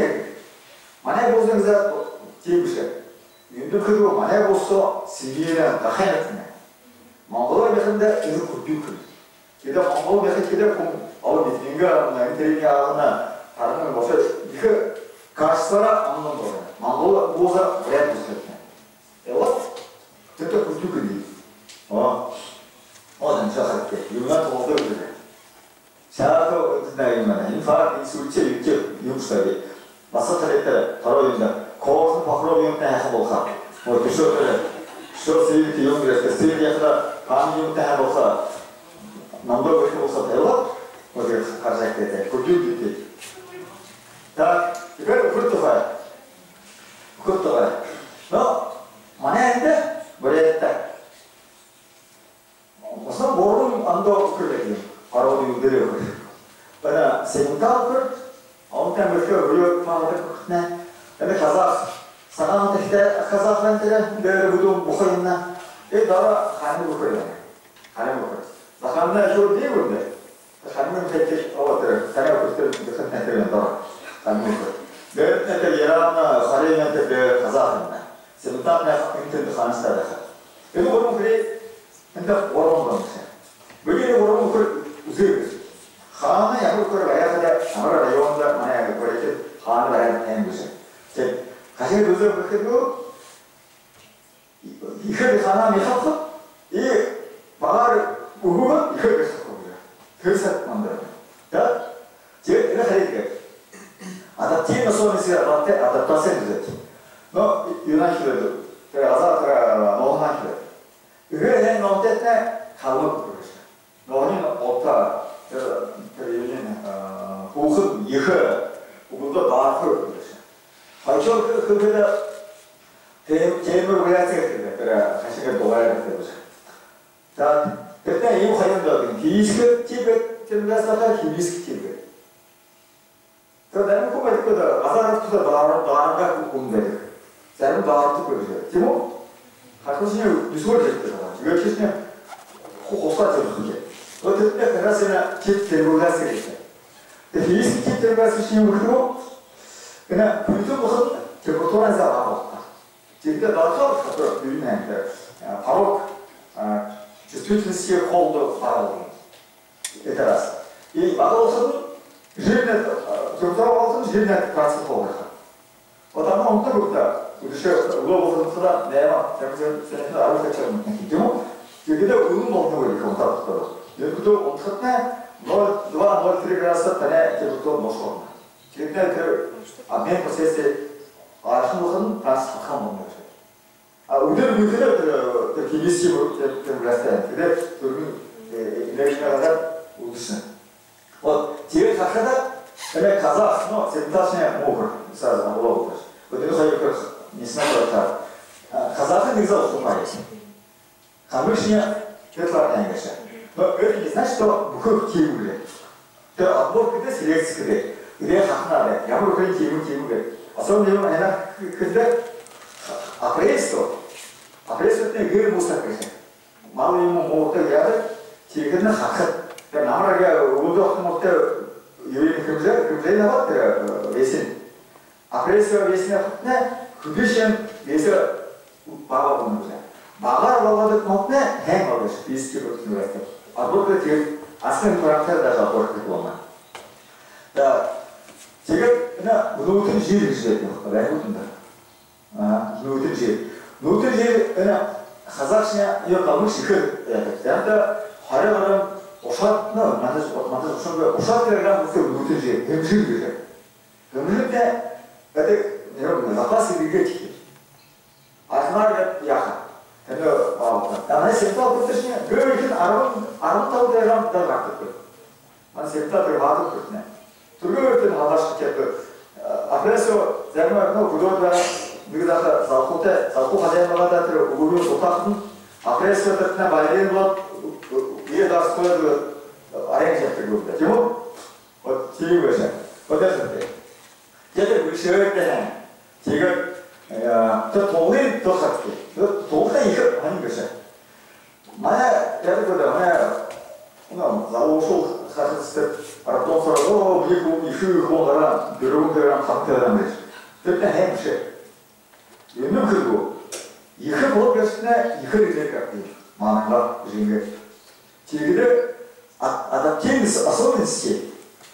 만약 모세가 지금부터 윤두크도 만약 보소 시비에는 다 해냈네. 몽골에 근데 이거 굴죽. 이거 몽골에 근데 공 미팅가 나인테리아나 다른 거 보세요. 이거 가스라 안 넣는 거야. 몽골 모자 왜 보세요? 에워? 저도 굴죽이. 진짜 할게. 이거는 더 어려워. 자도 나이만 인파 인술체 육체 육사리 마사타레테 바로 이제 거기서 바꾸려면 해보자. 뭐 그쇼들 쇼스리티 용기를 스티리아가 반용 해보자. 남도 해보자. 대화 어디 가자 때 그쪽이 다 이걸 그렇게 봐. 너 만약에 뭐랬다. 무슨 모르는 안도 그러게. 바로 유대로 그래. 그러나 생각을 아무튼 그렇게 우리가 파는데 근데 사람한테 카자흐한테 내려도 뭐가 있나? 이 나라 가는 거 그래. 나가면 저 뒤로인데. 가면 되게 어때? 내가 그때 무슨 했더니 가는 거. 내가 예라나 사례한테 내 카자흐나. 세부터나 인터넷 간스다다. 이거 보면 그래. 근데 뭐라고 그러는지. 왜이래 뭐라고 그 우세 하는 약을 끌어가야 하는데 아무래도 요원들 만약에 그렇게 하는 거야 되는 거죠. 제 가실 도저 그렇게도 이걸 하나면 하고 이 마을 우후가 이걸 했었거든요. 그래서 만들어요. 자, 제가 할게. 아다티는 소리가 나한테 아다타센 되지. 너 유나이티드 제가 아사트가 노나이티드. 그게 내 노트 때 가고 그러죠. 너는 없다. 요즘 보급 이거 우리도 나하고 그러죠. 아저 그거다 제물 왜야 되게 그래 사실은 도와야 되죠. 자 그때 이 관련된 비스킷 집에 들어가서 비스킷 집에 그 내가 그거 있거든. 아사트도 나랑 보면 돼. 자는 나한테 그러죠. 지금 가끔씩 미소를 짓더라고. 이거คิด냐 호사죠 그게. 어쨌든 그래서는 집 들고 갔을 때. 비스킷 집 들고 갔을 시험으로 그냥 불좀 무슨 저거 돌아서 하고. 진짜 나서 가서 유인했는데 바로 스튜던시의 콜도 받아오고. 따라서 이 마도서는 жизнь 좀 들어와서 жизнь 같이 보고. 어떤 엄청 그렇다. 우리가 글로벌 선수다 내가 잠시만요 알고 있었죠. 여기다 의문 먹는 거 이렇게 온다고. 여기도 어떻게 너와 뭘 들어가서 전에 이제부터 못 써. 그때 그 앞에 프로세스에 한국은 다 사람 먹는 거죠. 우리는 그 BBC로 들어갔어요. 근데 그 내가 우리는 제일 가까다 그냥 가서 센터에 먹을 사람 먹을 거죠. 그래서 저희가 미스나버다 казах은 여기서 어떤 말이지? 감을시냐 그래서 하는 것이야. это не значит, что в Киеве. То отбор 그때 селекция 그래. 이래 하나래. 야무 그런 기분 особенно она когда апресто 때 그걸 못 살겠어. 마음이 뭐 어떻게 해야 돼? 지금은 하크. 나무라가 우도 한 때 요인 그래 나왔더라. 외신. апресто 외신에 네 그것은 위해서 막아보는 거죠. 막아보고도 못네 행하고 비슷하게 들어갔어. 아무것도 지금 아스는 거랑테다가 버리고 보면. 자, 지금 그냥 노트를 지으셔야 돼요. 내가 못한다. 노트를 그냥 가자시냐 이거 가면 시크. 그런데 화려한 오샷는 만들어서 거 오샷이랑 무슨 노트를 지으셔야 돼요. 그런데 근데 여러분 запасы двигателей. Армарга яха. Это она сектор протяжения. Говорит, арматал дерам дарак. Он сектор привату кутне. Другой хадаш какие-то. Апрессо зерно гудода где-то залхоте хозяйного датера угрюм сутахн. Апрессо это на балерин вот и да стоит аренда пригодна. Тему вот тиевыше. Вот это. 제가 그시할 때는 제가 저 동네 더 같게 저 동네 이거 하는 것이야. 만약 예를 들어 만약 나오소 사실 알아서 미국 이후가 여러분들이랑 상태라는 거지. 그때 해보세요. 얘는 그리고 이거 먹었으나 이거를 될까? 마음과 그게 지금 адаптивность особенностей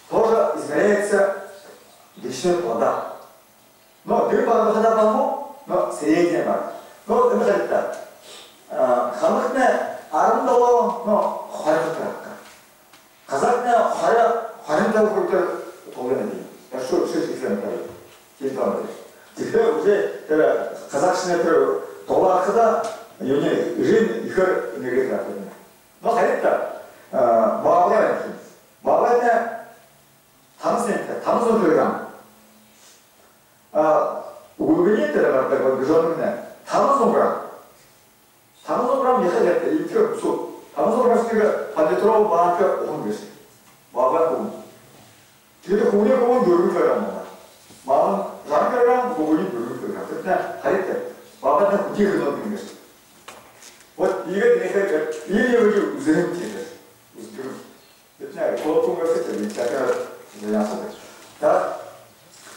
тоже измеряется личная вода. Но ты когда помог, но средняя вода. Но это говорит так. Хамахне армдало, но характер. Казахне характер круто толгенный. Я что искренне говорю. Типа теперь уже казахская толаркада юни жизнь их не говорит. Но характер бабаня 담선 들어가. 우리에 들어갈 때 그전에 담선이랑 얘가 됐대. 이렇게 없어. 담선이랑 쓰니까 반대로 마음에 오는 것이. 마음에 그래도 공에 보면 누를 거야. 마음 장결랑 보고이 누를 거야. 그때 할 때 마음에 굳이 그런 것이. 뭐 이게 내가 이게 여기 우선 되게. 그때 보통 것을 제가 Да,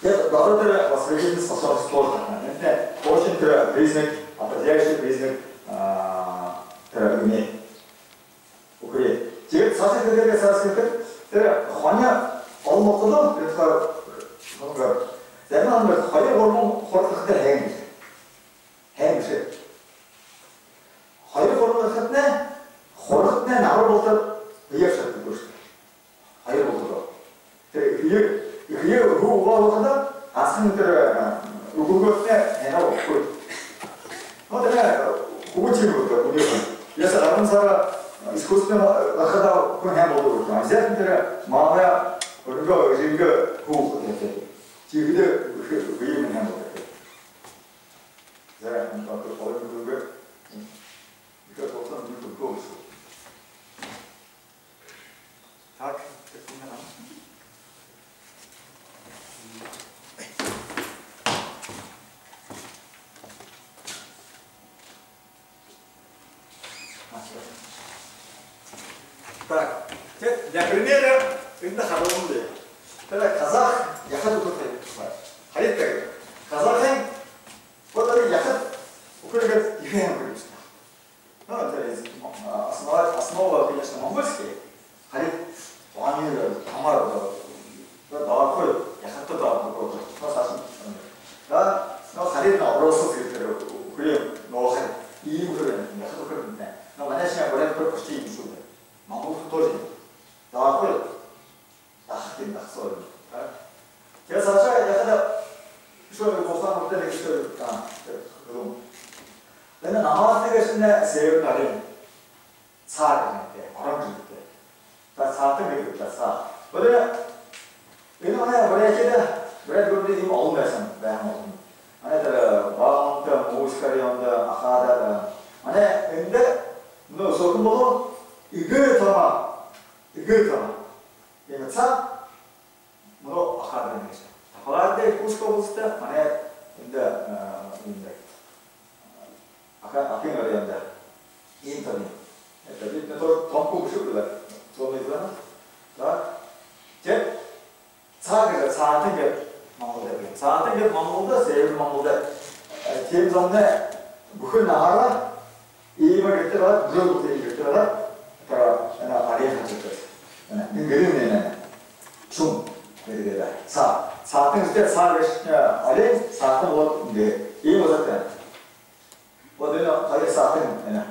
это благодаря воспроизведению способности спорта. Это очень признак, определяющий признак умений. Теперь, saat itu dia saat itu, dia болду. 그래서 내가 그 거의 보면 그때 행시. 거의 보는 그때 그때 나를 보다 이해했을 것이. 거의 보고. 그게 그거 하다 아스는들 그것에 해나고 그. 어때요? 그거 지금 우리 그래서 다른 사람 искусственно 하다 그 해보고 그러죠. 이제들 마음에 그거 이거 그거 지금 그 의미는 해보고. 제가 그 어떤 그 이거 어떤 그거 있어. 다 됐구나. Так, для примера это хорошо. Тогда казах, я хочу тут говорить. Казахи, вот они яхат, у которых евреям говорится. Ну, это основа, конечно, монгольские. Харит, они тамар, да, такой, яхат туда, такой, ну, совсем. Да, но харит на образу говорит, 그래, 너 харит, 이 그래, яхат 그런데, 너 만약에 그냥 그래 почти не сюда. Могу тоже. Такой, ахтин таксой. Я сажаю, я когда что 고상 올 때 что 그럼 내가 나와서 계신데 세요 달인 사는데 바람 줄때 다 사한테 얘기했다 사 그래 이놈에 그래 그런데 이 어울려서 내가 아내들 마음도 무식하게 온다 아하다 아내 근데 너 소금 먹어 이거 더 이거 차 뭐 아하다는 거죠. 아하데 쿠스코부스테 만에 근데 아까 말했는데 인터넷 일단 또 덮고 싶어요. 좀이잖아. 자, 제 사한테 망고다 세일 망고다 팀 전에 무슨 나라 이말 그때가 무조건 이랬더라. 나 아리에 갔을 때. 이거는 좀 그래야 사등 때 사를 아래 사등 어딘데 이 뭐였대? 어디나 아래 사등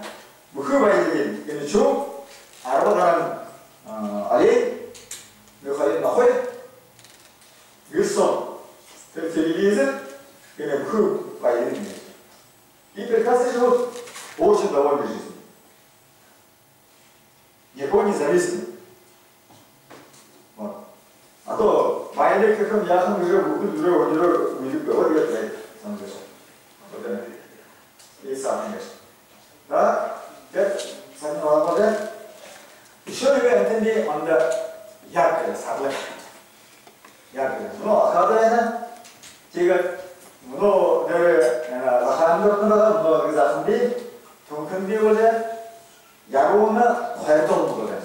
무슨 말이지? 좀 알아보라는 아래 그 가진 나회 유선 텔레비전 그냥 그 말이지. 이 백화사에서 50 довольно жизни. Япония зависит. Вот. А то майли как я сам уже вот я сам же. Вот это. И сам же. Да? Как сам наоборот. Еще я энтенди анда яркое сарлы. Яркое. Но когда 제가 뭐 내가 라한도나 뭐 그래서 근데 동근비 원래 야구나 활동 거든요.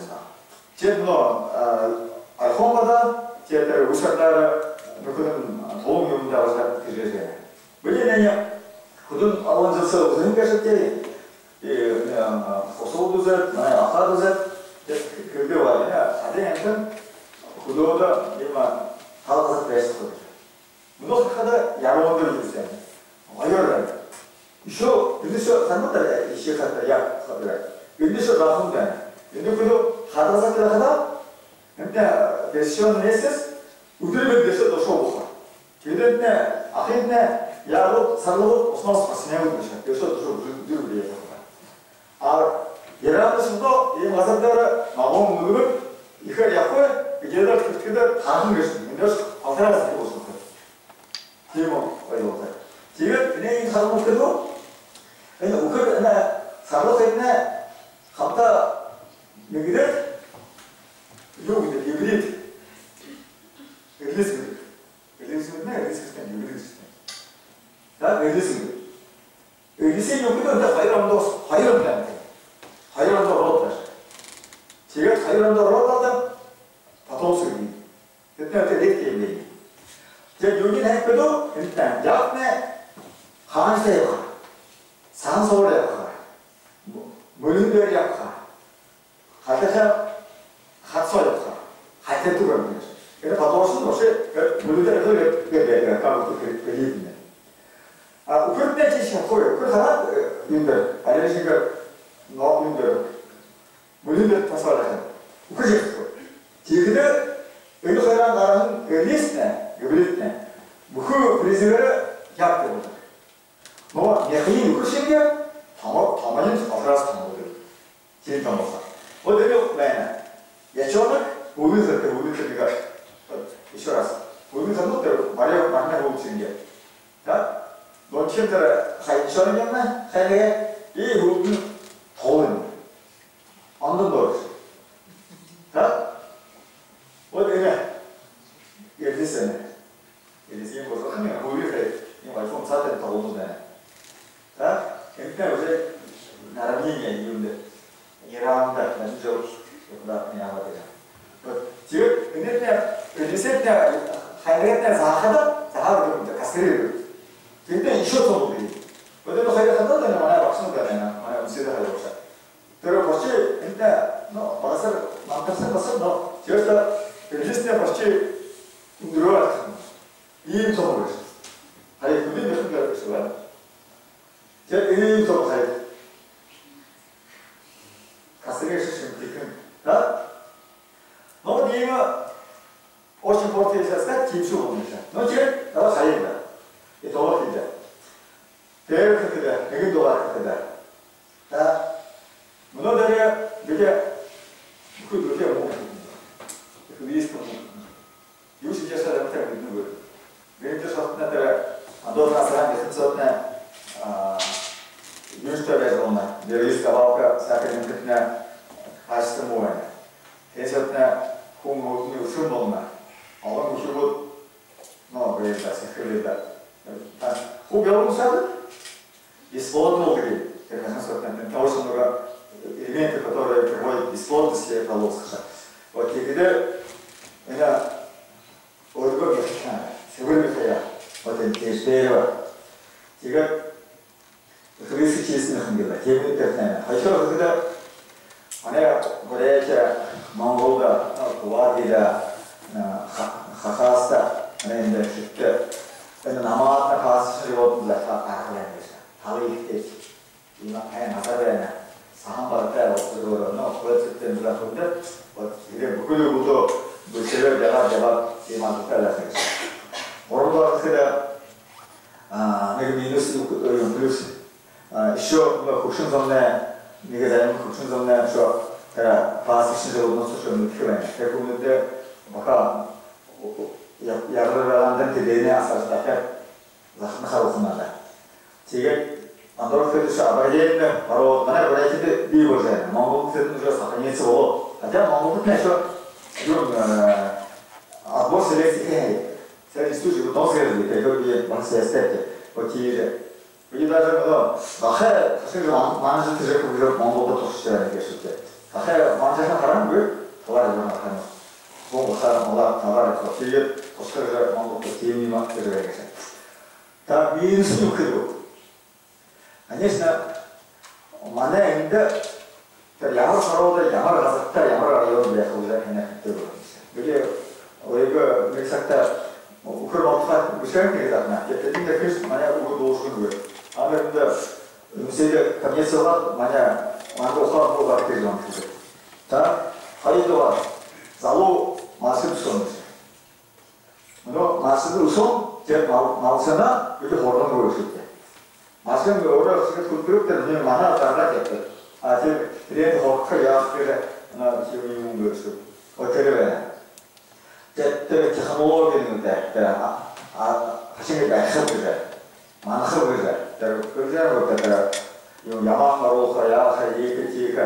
제가 알콩마다 제가 우선나라 그런 도움 용자로 생각해주세요. 왜냐면 그런 아원저서 무슨 것일지 그냥 소소도제, 아파도제 그게 와야 자대한테 그도다 이만 다가서 베스트거든요. 무너하다 야구원들이 있어요. 와요를 еще 인도서 잘못다 시작했다 야 그래. 인도서 나쁜데 인도도 하다서 하다 근데 베시온 네스스 우들면 돼서 더 쇼고 걔들네 아hin네 야로 살로 오스마스 파스네고 그러셔. 그래서 더 우들을 해서 아 예라면서도 이 마산들 마음 누르 이거 약고 얘들 그들 다른 것이 인도서 아사라서 되고 있어. 지금 어디서 지금 은행이 사는 것도 그냥 우크라이나 사로서 있네 갑다 여기를 여기를 여기서 여기도 하이런도 로드 제가 하이런도 로드다 바통스기 그때 이렇게 제가 여기 했고도 일단 약내 한세 역할, 상소의 역할, 물린별 역할, 하태사 학소 역할, 하태투가 있는 거죠. 그래서 바통스 내가 까먹고 그리네. 아, 그럴 때 지시 거예요. 그 사람 윤들 알려진가 너 윤들 물린들 타서라잖아. 그지? 지금들 여기 사람 나라는 리스네, 그리스네. 그 그리스를 약대로. 뭐 내가 이 그시게 다만인 가서라서 담거든. 제일 담았어. 어디로 매나. 예전에 우리서 우리가 이슈라서 우리서 못 말이야 만나고 오신 게. 자, 너 친구들 사이셔는요, 사이에 이 부분 더운 안는 거. 자, 어디네? 이게 있어요. 이게 지금 벌써 한 명 우리를 이거 좀 사들 더 오는데. 자, 그러니까 어제 나랑 얘기인데 이란다 먼저 그다 그냥 하거든요. 지금 근데 때 하이레트 자하도 가스를 근데 이슈도 못이. 그래도 하이레트 하다는 거야 박수는 거잖아. 아, 무슨 하고 있어. 그리고 혹시 일단 너 맞아서 맞아서 너 저기서 리스트에 혹시 들어와 이 점을 아니 그게 무슨 거라고 했어요? 제가 이 점을 잘 가스를 쓰시면 되는 나 너 니가 오신 포트에서 김수 보면서 너 지금 나와 살린다 이 도와준다 대를 그때다 백인 도와 그때다 자 문어들이 이렇게 그렇게 먹는 그 리스트 유시 제사를 못하고 있는 거예요. 왠지 서트나들 안도나 사람이 서트나 뉴스터에서 오나 뉴스가 와가 사실은 그냥 아시는 모양. 대서트나 공무원이 술 먹나 어느 무슨 뭐 그래서 세크리다. 후배우사들 이 스포츠들이 그래서 서트나 타오스노가 элементы, которые приводят из плотности полоска. Вот и когда это вот как я сегодня я вот эти стерео 지금 그리스 지스는 게 대부분 때문에 하여튼 그다 안에 고래자 몽골다 도와디다 하하스다 근데 그때 남아다 가스를 다 알아내는 거죠. 다리 때 이만 해 나가려나 사람들 때 없어도 그랬을 때 누가 근데 이게 그리고도 뭐 제가 이 말도 달라서 오로도 그다 내가 미누스 플러스 еще 국sun 섬내 네가 다니는 국sun 섬내 저 파스 시절로 놓쳐서 느끼네. 그런데 뭐가 야르라한테 되네 아사스다 자하고 나다. 지금 안도로페드스 아바이에는 바로 나라 거래인데 비버잖아. 몽골에서는 저 사건이서 하자 몽골에서 좀 아버 셀렉트해. 셀렉트 스튜디오 동세를 되게 방세했대. 어디에 우리 다저도 나해 사실 많은 데서 그걸 몽골부터 시작하는 게 있었대. 나해 많은 사람 그 도와주는 하는 뭐 사람 몰라 나가서 뒤에 도스를 몽골부터 팀이 막 들어가겠어. 다 민수는 그도 конечно, 만에 있는데 양을 서로도 양을 가서 양을 가려고 내가 우리가 그냥 들어오는 이게 우리가 맥삭다 그런 어떻게 무시하는 게 있잖아. 근데 그래서 만약 우리도 오시는 거예요. 아무래도 음식에 감해서가 만약 완전 사람도 같게 되는 거죠. 자, 하이도와 자로 말씀 쓰는 너 말씀을 우선 제 마음서나 이렇게 호르는 거였을 때 마찬가지로 어려서 그 때는 많아 달라졌대. 아직 그래도 혹하야 그래 지금 있는 것을 어떻게 때 технологи는데 하신 게 해보자. 많아 해보자. 그러자는 것들 이 야망으로 가야 할 얘기가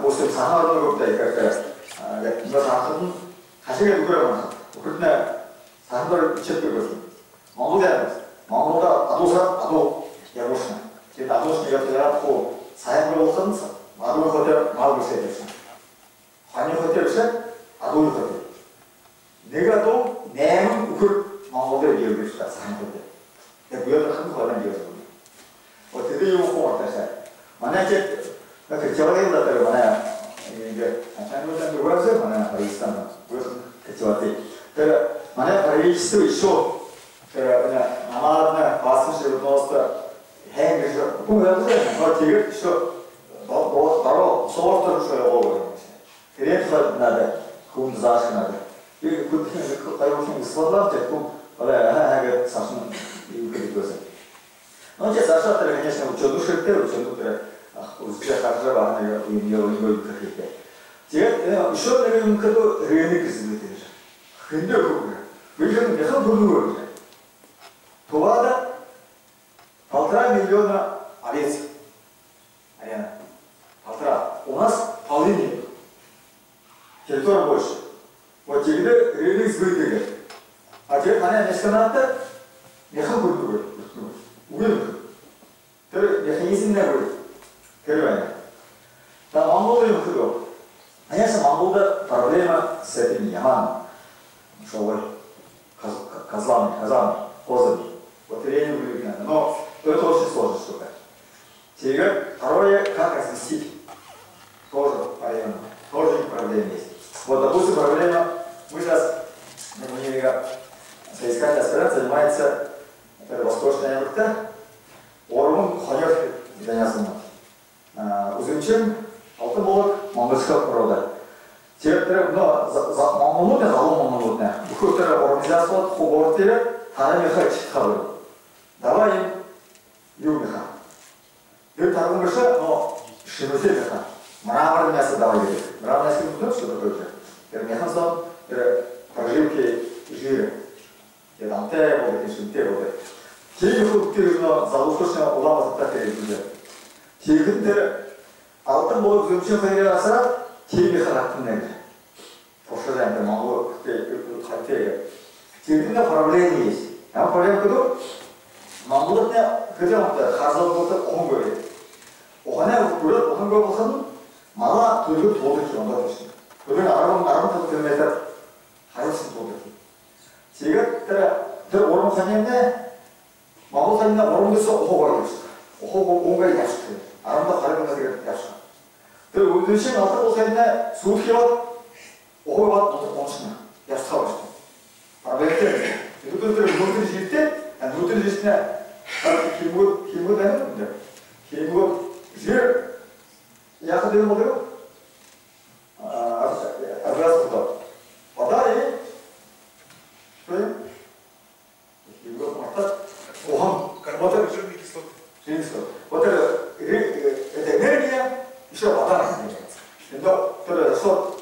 무슨 상황으로 돼 이렇게 이거 사실 하시게 누구야 그런데 사람들 미쳤거든. 몽골다 나도 야구스나. 제 나도스 이렇게하고 사행으로 선서 마도 호텔 마도 세대서 환희 호텔에서 아도 호텔. 내가 또 내는 그 몽골에 이어질 수가 사행 호텔. 내가 무역을 한 거는 이어서. 어떻게 이거 어떠세요? 만약에 그 저번에 그랬다고 만약 이제 한국에서 누구라서 만약 파리스탄 그래서 그쪽에. 그래 만약 파리스 있어. 그 Вот теперь еще 바로 소울도 줘요. 그래서 надо kum зашки надо. И куда 가요신 слабо ку 하게 사실 그리고서. Но те сашаторы, конечно, учёт души те, учёт уже хорошо они его как-то. Теперь еще один какой рынок изменился. 근데 왜냐면 내가 보는 거야. 도와다 1,5 миллиона овец. Арена. 1,5. У нас половина. Территория больше. Вот теперь рынок избыток. А теперь она не станет, не хабуру. Уверен. Тэр механизм не будет. Первое. Там Монголия ходил. Конечно, Монголия проблема с этими ямами. Козлами, козами. Вот тренинг были, но это очень сложная штука. Теперь второе, как разместить. Тоже проблема. Тоже проблема есть. Вот, допустим, проблема, мы сейчас, соискатель аспирант занимается восточная Америка, Ормон, Хонер, Данясом. Узымчен, Алтыболок, монгольская природа. Теперь, монголутная, залом-монголутная. Выходит, организация хубортия, тарамиха читхавы. Давай им юмиха. И второй мыша, но шимусельха. Мраморное мясо давай говорит. Мраморное мясо не знаешь, что такое уже? Теперь механизм, прожилки жира. Те там те, вот эти шимте, вот эти. Те выходит, залушочная улама затакает уже. Теперь, Алтыболок узымчен хайраса, Тебе характерный. Повторяем, это могло хотели. Теперь проблема есть. А проблема кто? Монголия, где он хазал вот он говорит. Он говорит, он говорит, мало только толки он говорит. 그러면 아랍은 그러면 하였을 거거든. 제가 저 오름 사냥에 마법 사냥에 오름에서 호가가 있어. 호가 뭔가 약속. 아랍도 가르는 거가 약속. 그 우리신 어떤 곳에 수피와 호가 어떤 곳이냐. 약속하고 있어. 아, 왜 이것들을 모두 질 때, 모두 질 때, 힘을 내는 힘을 질 약속되는 거예요. 알았어. 바다에 그래? 이거 맞다. 오함. Карбоновые кислоты. Вот это энергия еще вода. Но что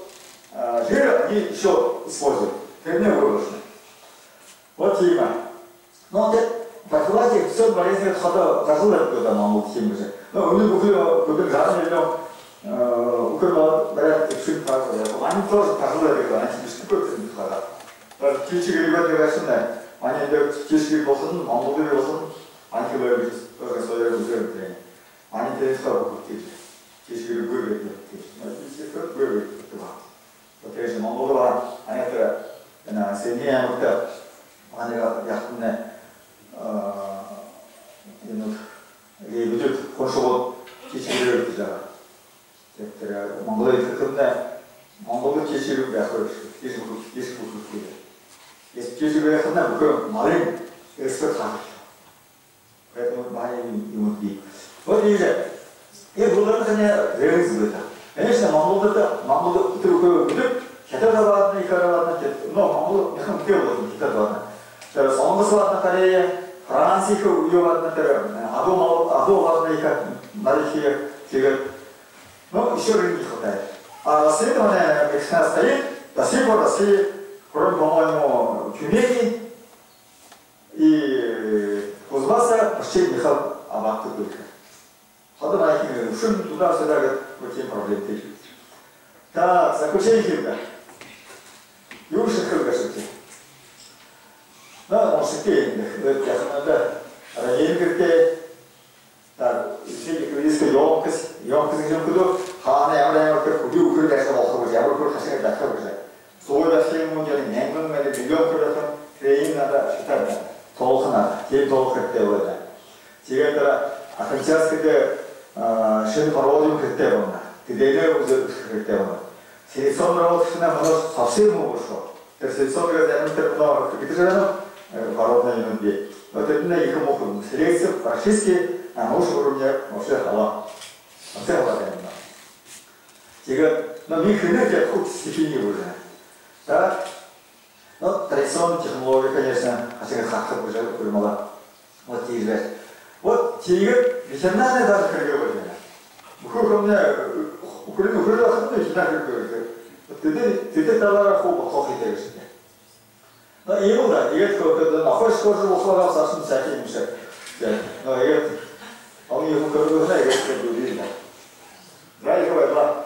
жир они еще используют. Вернее выброшены. Вот тема. Но прохладе все болезни хода заживает, когда маму хим уже. Но у них были жареные Украина, говорят, их они тоже проживают, они беспокоятся не хода. Кичи ребята говорят, они идут кичи болсын, мамуды болсын, они говорят, тоже свои узрения. Они перестали кичи. Кичи говорят, но кичи говорят, вот эти мамуды, они это сильнее вот они яхтные люди хорошо кичи говорят. Монголия крупная, Монголия кешью яхаешь, кешью кушают. Если кешью яхана, буквально маленький, эксперт хавает. Поэтому маленький имутки. Вот видите, и было это реализуется. Конечно, Монголия другой будет, хитроватный, но Монголия не делает хитроватный. Сонгосватная Корея, Франция, юватная, Адоватная, как Марихия, но еще рынок не хватает. А расследование Мексикана стоит, до сих пор России, кроме, по-моему, Тюмени и Кузбасса, почти не хватает абакты только. Потом они шум туда-сюда, вот эти проблемы течут. Так, заключение фильма. Юршин Хилга шутки. Ну, он шутки, да, Райен Гирке, так, если емкость где 하나 양을 우리 우크라이나에서 먹고 야구를 그걸 하시는 게 낫다고 그러죠. 소유가 실문제는 냉동면에 밀려 그래서 그레인나다 싶다면 도하나 제 도할 때보다 지금 따라 아칸치아스 그 신 바로좀 그때 보나 그대를 우저 그때 보나 세선으로 쓰나 뭐로 사실 먹었어. 그래서 세선으로 되는 때부터 그때 전에는 바로 되는 게 어쨌든 이거 먹고 세레스 파시스키 50 уровня вообще хала. Вообще хватает. 지금 механизм 이제 꼭 степени уже. Да? Ну, традиционные технологии, конечно, хотя как уже придумала. Вот здесь. Вот 지금 ветеринарные даже категории. 그러면 우리는 그러다 한번 지나갈 거예요. 그때 따라 호흡 거기 되겠습니다. 나 이거다. 이게 나 훨씬 더 소화가 사실 사실 무슨. 네. 이게 아니 이거 그러고 하나 이게 그 일이다. 나 이거 봐.